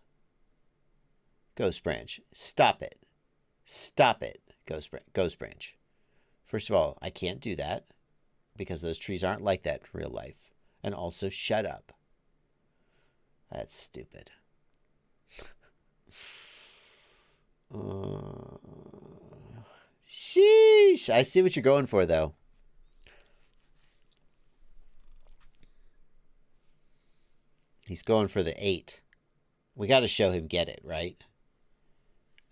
Ghost Branch. Stop it. Stop it, Ghost Branch. First of all, I can't do that because those trees aren't like that in real life. And also, shut up. That's stupid. Sheesh. I see what you're going for, though. He's going for the 8. We got to show him get it, right?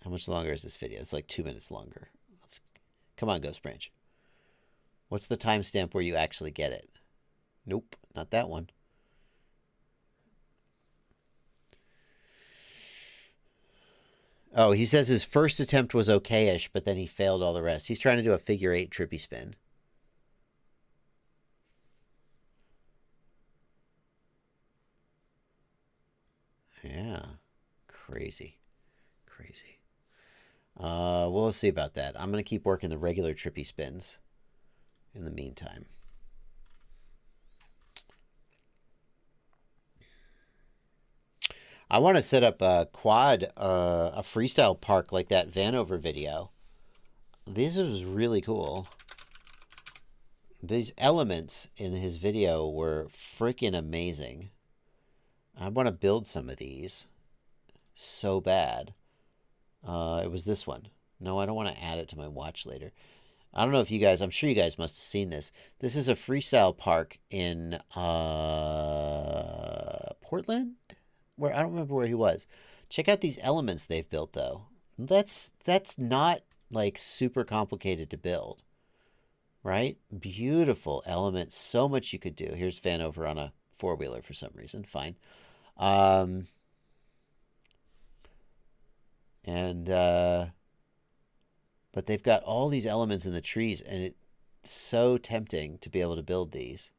How much longer is this video? It's like 2 minutes longer. Come on, Ghost Branch. What's the timestamp where you actually get it? Nope, not that one. Oh, he says his first attempt was okay-ish, but then he failed all the rest. He's trying to do a figure 8 trippy spin. Yeah. Crazy. Crazy. We'll see about that. I'm going to keep working the regular trippy spins in the meantime. I want to set up a quad, a freestyle park like that Vanover video. This was really cool. These elements in his video were freaking amazing. I want to build some of these so bad. It was this one. No, I don't want to add it to my watch later. I don't know if you guys, I'm sure you guys must have seen this. This is a freestyle park in Portland? Where I don't remember where he was. Check out these elements they've built, though. That's not, like, super complicated to build. Right? Beautiful elements. So much you could do. Here's Vanover on a four-wheeler for some reason. Fine. But they've got all these elements in the trees, and it's so tempting to be able to build these.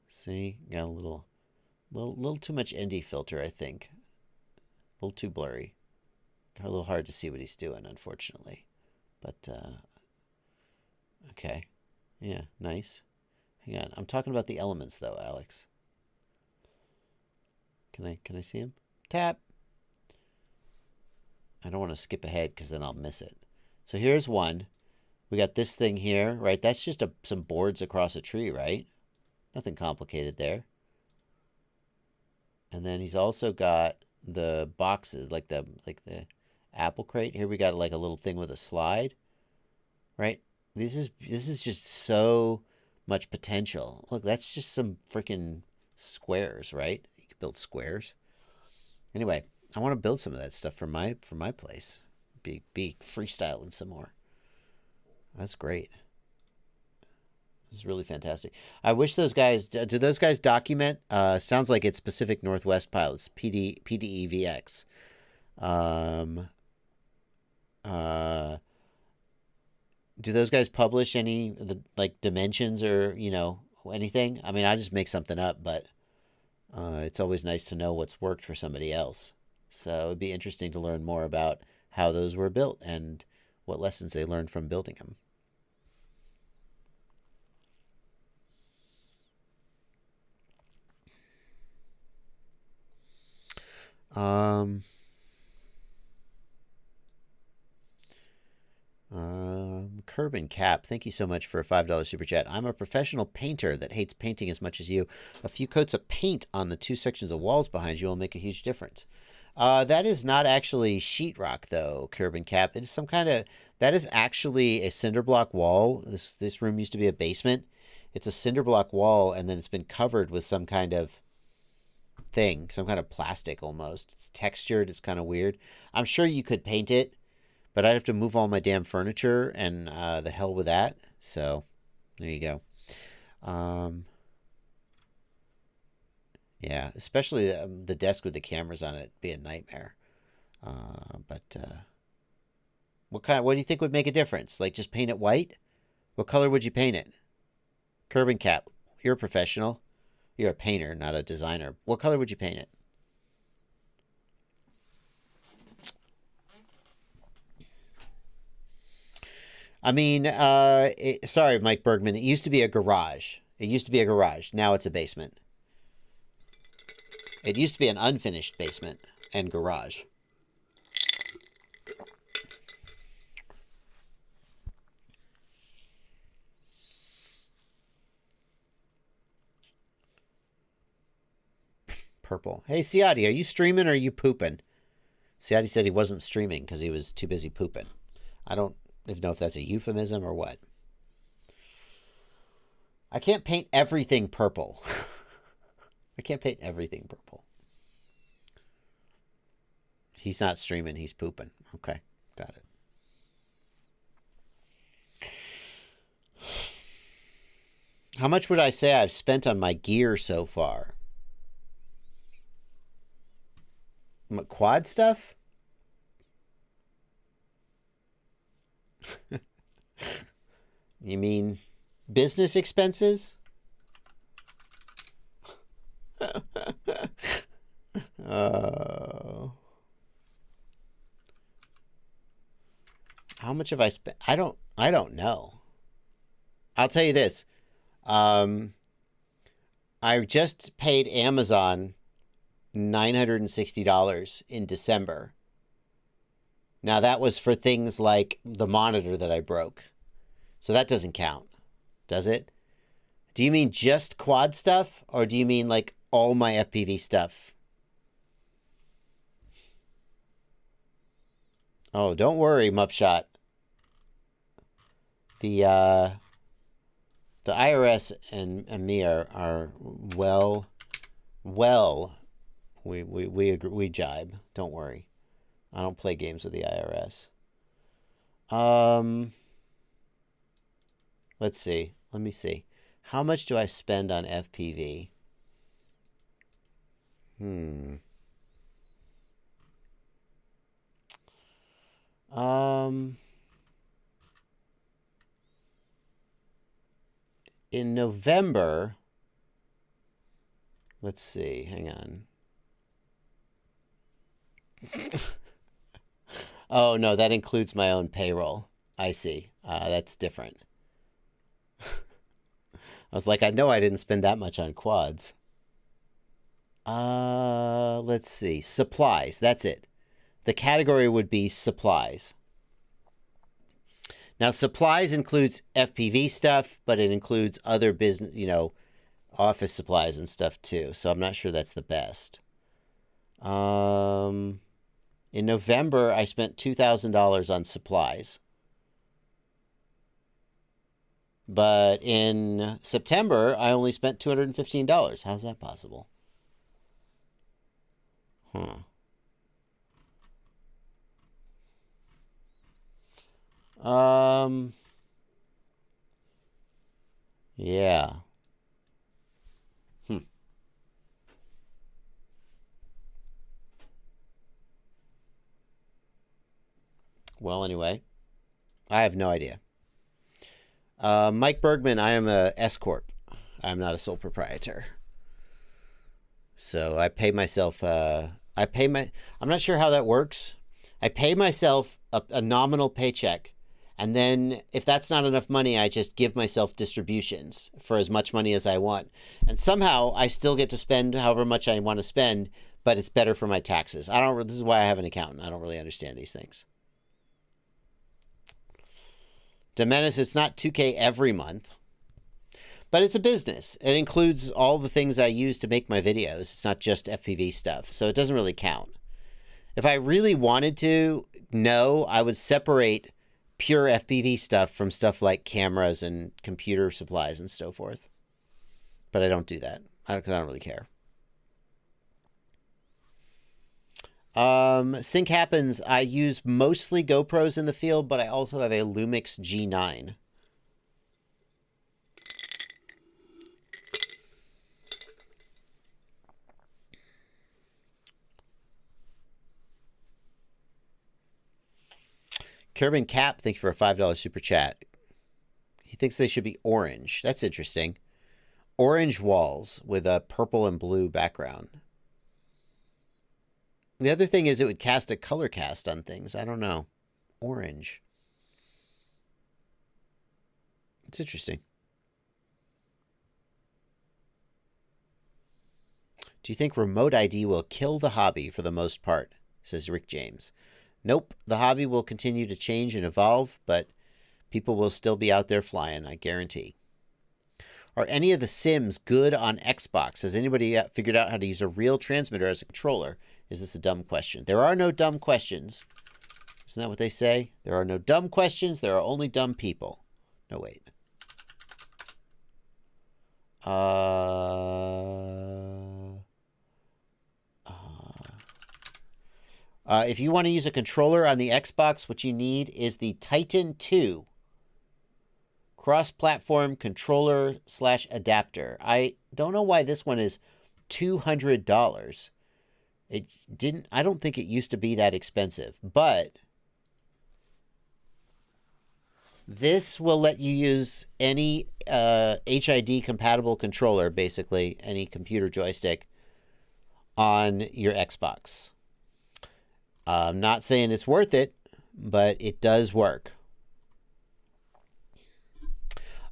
See, got a little too much indie filter, I think. A little too blurry. A little hard to see what he's doing, unfortunately. But okay, yeah, nice. Hang on, I'm talking about the elements, though, Alex. Can I see him? Tap. I don't want to skip ahead because then I'll miss it. So here's one. We got this thing here, right? That's just some boards across a tree, right? Nothing complicated there. And then he's also got the boxes, like the apple crate. Here we got like a little thing with a slide, right? This is just so much potential. Look, that's just some freaking squares, right? You could build squares. Anyway, I want to build some of that stuff for my place. Be freestyling some more. That's great. This is really fantastic. I wish those guys, do those guys document? Sounds like it's Pacific Northwest Pilots, PDEVX. Do those guys publish any like dimensions or, you know, anything? I mean, I just make something up, but it's always nice to know what's worked for somebody else. So it'd be interesting to learn more about how those were built and what lessons they learned from building them. Curb and Cap, thank you so much for a $5 super chat. I'm a professional painter that hates painting as much as you. A few coats of paint on the 2 sections of walls behind you will make a huge difference. That is not actually sheetrock, though, Curb and Cap. It is some kind of... That is actually a cinder block wall. This room used to be a basement. It's a cinder block wall, and then it's been covered with some kind of thing, some kind of plastic almost. It's textured. It's kind of weird. I'm sure you could paint it, but I'd have to move all my damn furniture, and the hell with that. So there you go. Yeah, especially the desk with the cameras on it be a nightmare. But what do you think would make a difference? Like just paint it white? What color would you paint it? Curb and Cap, you're a professional. You're a painter, not a designer. What color would you paint it? I mean, sorry, Mike Bergman. It used to be a garage. Now it's a basement. It used to be an unfinished basement and garage. Purple. Hey, Siadi, are you streaming or are you pooping? Siadi said he wasn't streaming because he was too busy pooping. I don't even know if that's a euphemism or what. I can't paint everything purple. I can't paint everything purple. He's not streaming. He's pooping. Okay. Got it. How much would I say I've spent on my gear so far? Quad stuff? You mean business expenses? How much have I spent? I don't know. I'll tell you this. I just paid Amazon $960 in December. Now that was for things like the monitor that I broke. So that doesn't count, does it? Do you mean just quad stuff, or do you mean like all my FPV stuff? Oh, don't worry, Mupshot. The IRS and me are well we agree, we jibe. Don't worry. I don't play games with the IRS. Let's see. Let me see. How much do I spend on FPV? In November, let's see, hang on. Oh, no, that includes my own payroll. I see. That's different. I was like, I know I didn't spend that much on quads. Let's see. Supplies. That's it. The category would be supplies. Now, supplies includes FPV stuff, but it includes other business, you know, office supplies and stuff too. So I'm not sure that's the best. In November, I spent $2,000 on supplies. But in September, I only spent $215. How's that possible? Yeah. Well, anyway, I have no idea. Mike Bergman, I am a S Corp. I'm not a sole proprietor. So I pay myself, I'm not sure how that works. I pay myself a nominal paycheck. And then if that's not enough money, I just give myself distributions for as much money as I want. And somehow I still get to spend however much I want to spend, but it's better for my taxes. This is why I have an accountant. I don't really understand these things. Demenis, it's not $2K every month, but it's a business. It includes all the things I use to make my videos. It's not just FPV stuff, so it doesn't really count. If I really wanted to, no, I would separate pure FPV stuff from stuff like cameras and computer supplies and so forth. But I don't do that because I don't really care. Sync happens. I use mostly GoPros in the field, but I also have a Lumix G9. Kerbin Cap, thank you for a $5 super chat. He thinks they should be orange. That's interesting. Orange walls with a purple and blue background. The other thing is it would cast a color cast on things. I don't know. Orange. It's interesting. Do you think remote ID will kill the hobby for the most part? Says Rick James. Nope. The hobby will continue to change and evolve, but people will still be out there flying, I guarantee. Are any of the sims good on Xbox? Has anybody figured out how to use a real transmitter as a controller? Is this a dumb question? There are no dumb questions. Isn't that what they say? There are no dumb questions. There are only dumb people. No, wait. If you want to use a controller on the Xbox, what you need is the Titan 2 cross-platform controller/adapter. I don't know why this one is $200. I don't think it used to be that expensive, but this will let you use any HID compatible controller, basically any computer joystick on your Xbox. I'm not saying it's worth it, but it does work.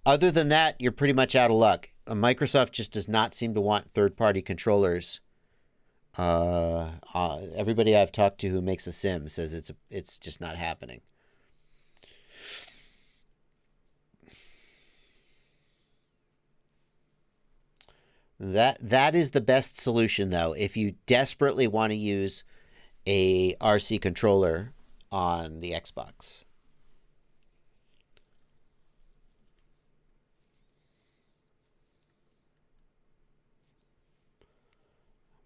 Other than that, you're pretty much out of luck. Microsoft just does not seem to want third-party controllers. Everybody I've talked to who makes a sim says it's just not happening. That is the best solution, though, if you desperately want to use a RC controller on the Xbox.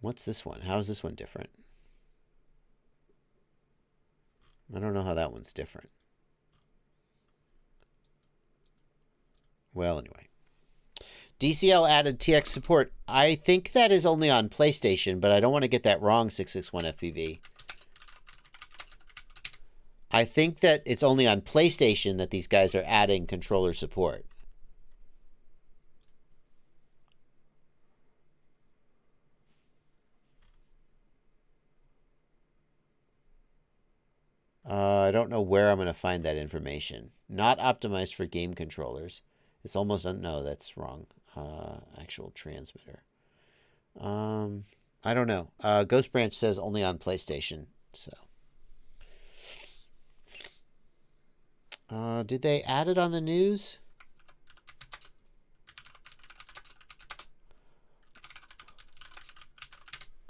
What's this one? How is this one different? I don't know how that one's different. Well, anyway. DCL added TX support. I think that is only on PlayStation, but I don't want to get that wrong, 661 FPV. I think that it's only on PlayStation that these guys are adding controller support. I don't know where I'm going to find that information. Not optimized for game controllers. It's almost, no, that's wrong. Actual transmitter. I don't know. Ghost Branch says only on PlayStation. So, did they add it on the news?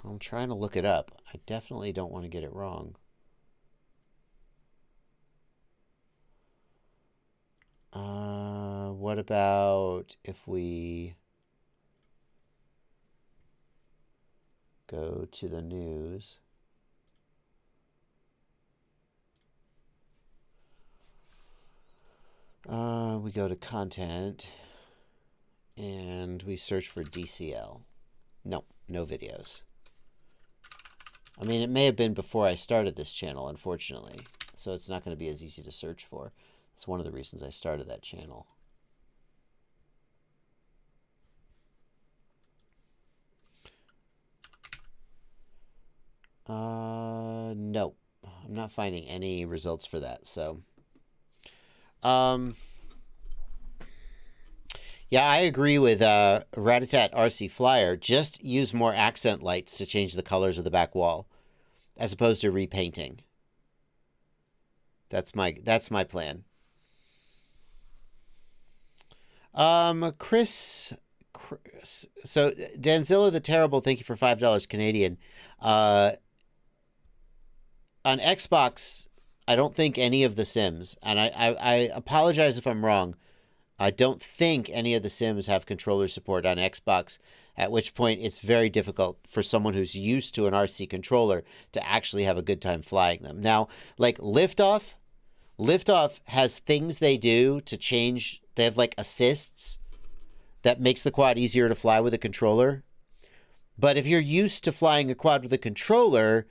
I'm trying to look it up. I definitely don't want to get it wrong. What about if we go to the news? We go to content and we search for DCL. No, no videos. I mean, it may have been before I started this channel, unfortunately, so it's not going to be as easy to search for. It's one of the reasons I started that channel. No, I'm not finding any results for that. So, yeah, I agree with Ratatat RC Flyer. Just use more accent lights to change the colors of the back wall, as opposed to repainting. That's my plan. Chris, so Danzilla the Terrible, thank you for $5 Canadian. On Xbox, I don't think any of the Sims, and I apologize if I'm wrong, I don't think any of the Sims have controller support on Xbox, at which point it's very difficult for someone who's used to an RC controller to actually have a good time flying them. Now, like Liftoff has things they do to change, they have like assists that makes the quad easier to fly with a controller. But if you're used to flying a quad with a controller,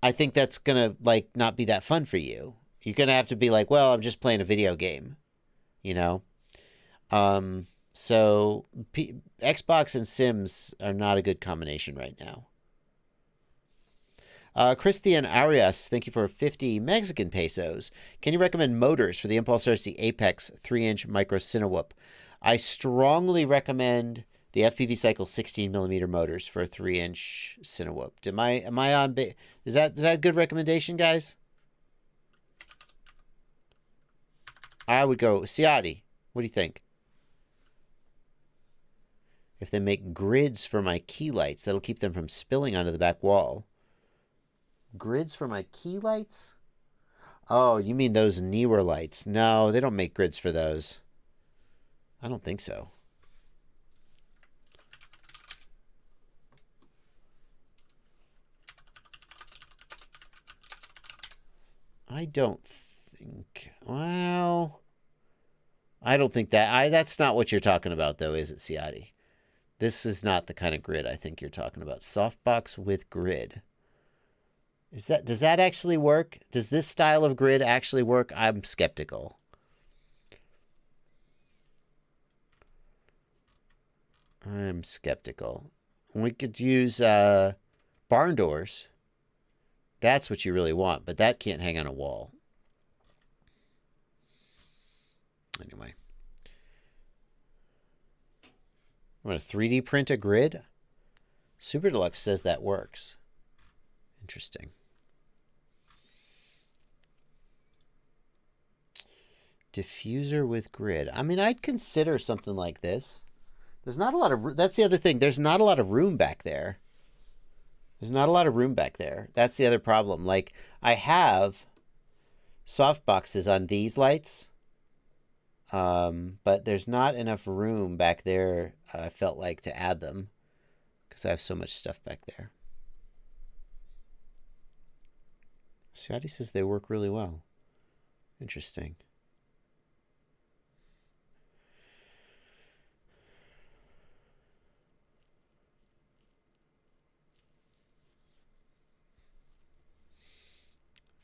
I think that's going to like not be that fun for you. You're going to have to be like, well, I'm just playing a video game, you know? So Xbox and Sims are not a good combination right now. Christian Arias, thank you for 50 Mexican pesos. Can you recommend motors for the Impulse RC Apex 3-inch Micro Cinewhoop? I strongly recommend the FPV Cycle 16mm motors for a 3-inch Cinewhoop. Am I on? Is that a good recommendation, guys? I would go Ciati. What do you think? If they make grids for my key lights, that'll keep them from spilling onto the back wall. Grids for my key lights? Oh, you mean those Neewer lights? No, they don't make grids for those. I don't think so. I don't think. Well, I don't think that. That's not what you're talking about, though, is it, Ciati? This is not the kind of grid I think you're talking about. Softbox with grid. Does that actually work? Does this style of grid actually work? I'm skeptical. I'm skeptical. We could use barn doors. That's what you really want, but that can't hang on a wall. Anyway. I'm going to 3D print a grid. Super Deluxe says that works. Interesting. Diffuser with grid. I mean, I'd consider something like this. There's not a lot of... That's the other thing. There's not a lot of room back there. There's not a lot of room back there. That's the other problem. Like, I have soft boxes on these lights. But there's not enough room back there, I felt like, to add them. Because I have so much stuff back there. Scotty says they work really well. Interesting.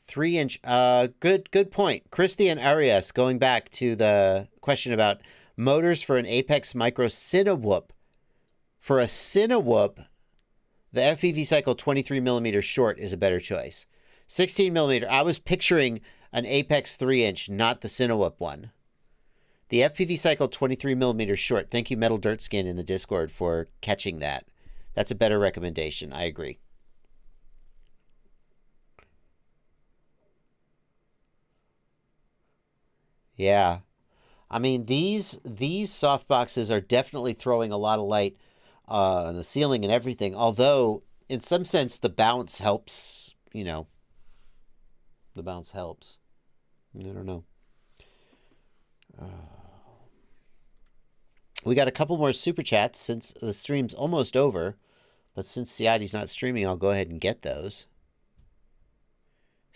Three-inch. Good point. Christian Arias, going back to the question about motors for an Apex Micro Cinewhoop. For a Cinewhoop, the FPV Cycle 23mm short is a better choice. 16mm, I was picturing an Apex 3-inch, not the Cinewhoop one. The FPV Cycle 23mm short. Thank you, Metal Dirt Skin, in the Discord for catching that. That's a better recommendation. I agree. Yeah. I mean, these soft boxes are definitely throwing a lot of light on the ceiling and everything. Although, in some sense, the bounce helps, you know. The bounce helps. I don't know. We got a couple more super chats since the stream's almost over. But since Ciati's not streaming, I'll go ahead and get those.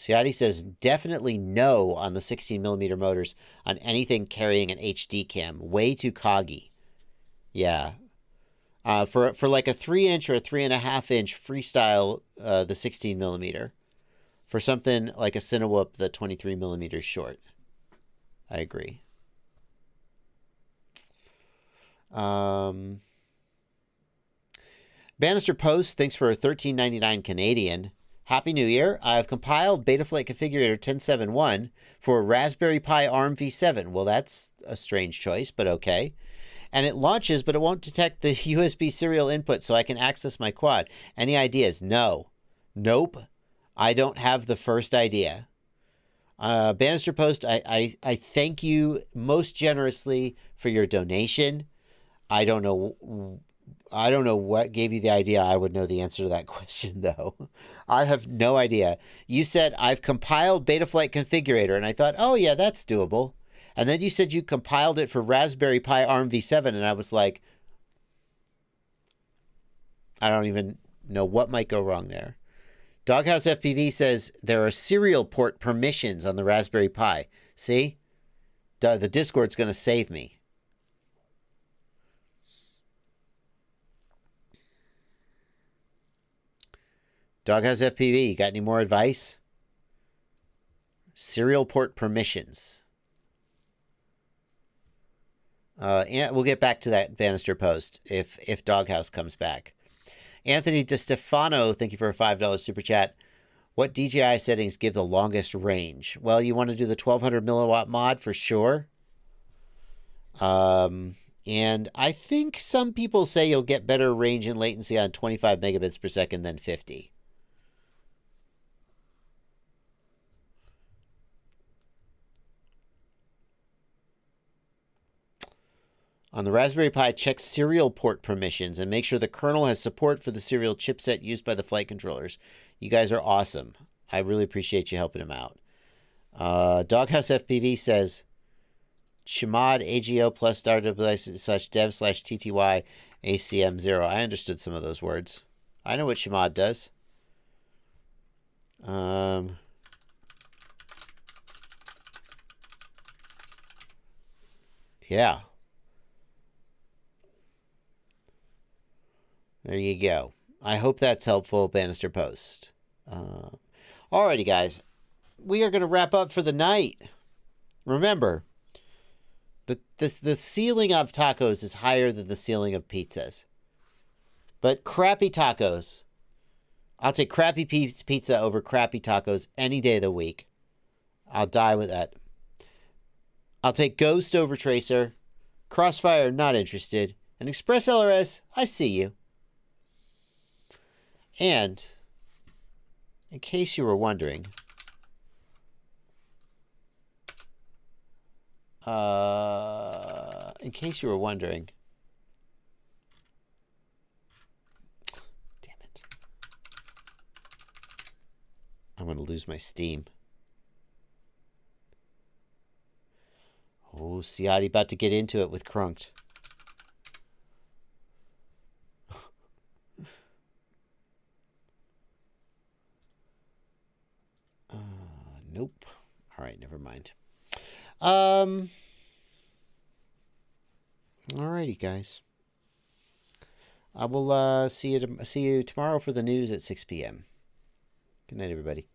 Ciati says definitely no on the 16mm motors on anything carrying an HD cam. Way too coggy. Yeah. For like a 3-inch or a 3.5-inch freestyle, the 16mm. For something like a Cinewhoop, the 23mm short. I agree. Bannister Post, thanks for $13.99 Canadian. Happy New Year. I've compiled Betaflight Configurator 1071 for a Raspberry Pi ARM v7. Well, that's a strange choice, but okay. And it launches, but it won't detect the USB serial input, so I can access my quad. Any ideas? No. Nope. I don't have the first idea. Bannister Post, I thank you most generously for your donation. I don't know what gave you the idea I would know the answer to that question, though. I have no idea. You said, I've compiled Betaflight Configurator, and I thought, oh, yeah, that's doable. And then you said you compiled it for Raspberry Pi ARM v7, and I was like, I don't even know what might go wrong there. Doghouse FPV says there are serial port permissions on the Raspberry Pi. See? The Discord's going to save me. Doghouse FPV, you got any more advice? Serial port permissions. And we'll get back to that Bannister Post if Doghouse comes back. Anthony DeStefano, thank you for a $5 super chat. What DJI settings give the longest range? Well, you want to do the 1200 milliwatt mod for sure. And I think some people say you'll get better range and latency on 25 megabits per second than 50. On the Raspberry Pi, check serial port permissions and make sure the kernel has support for the serial chipset used by the flight controllers. You guys are awesome. I really appreciate you helping him out. Doghouse FPV says, Chmod AGO plus /dev/TTY ACM0. I understood some of those words. I know what Chmod does. Yeah. There you go. I hope that's helpful, Bannister Post. Alrighty, guys. We are going to wrap up for the night. Remember, the ceiling of tacos is higher than the ceiling of pizzas. But crappy tacos, I'll take crappy pizza over crappy tacos any day of the week. I'll die with that. I'll take Ghost over Tracer. Crossfire, not interested. And ExpressLRS, I see you. And, in case you were wondering, damn it. I'm going to lose my steam. Oh, Ciati about to get into it with Crunked. Nope. All right, never mind. Alrighty, guys. I will see you tomorrow for the news at 6 p.m. Good night, everybody.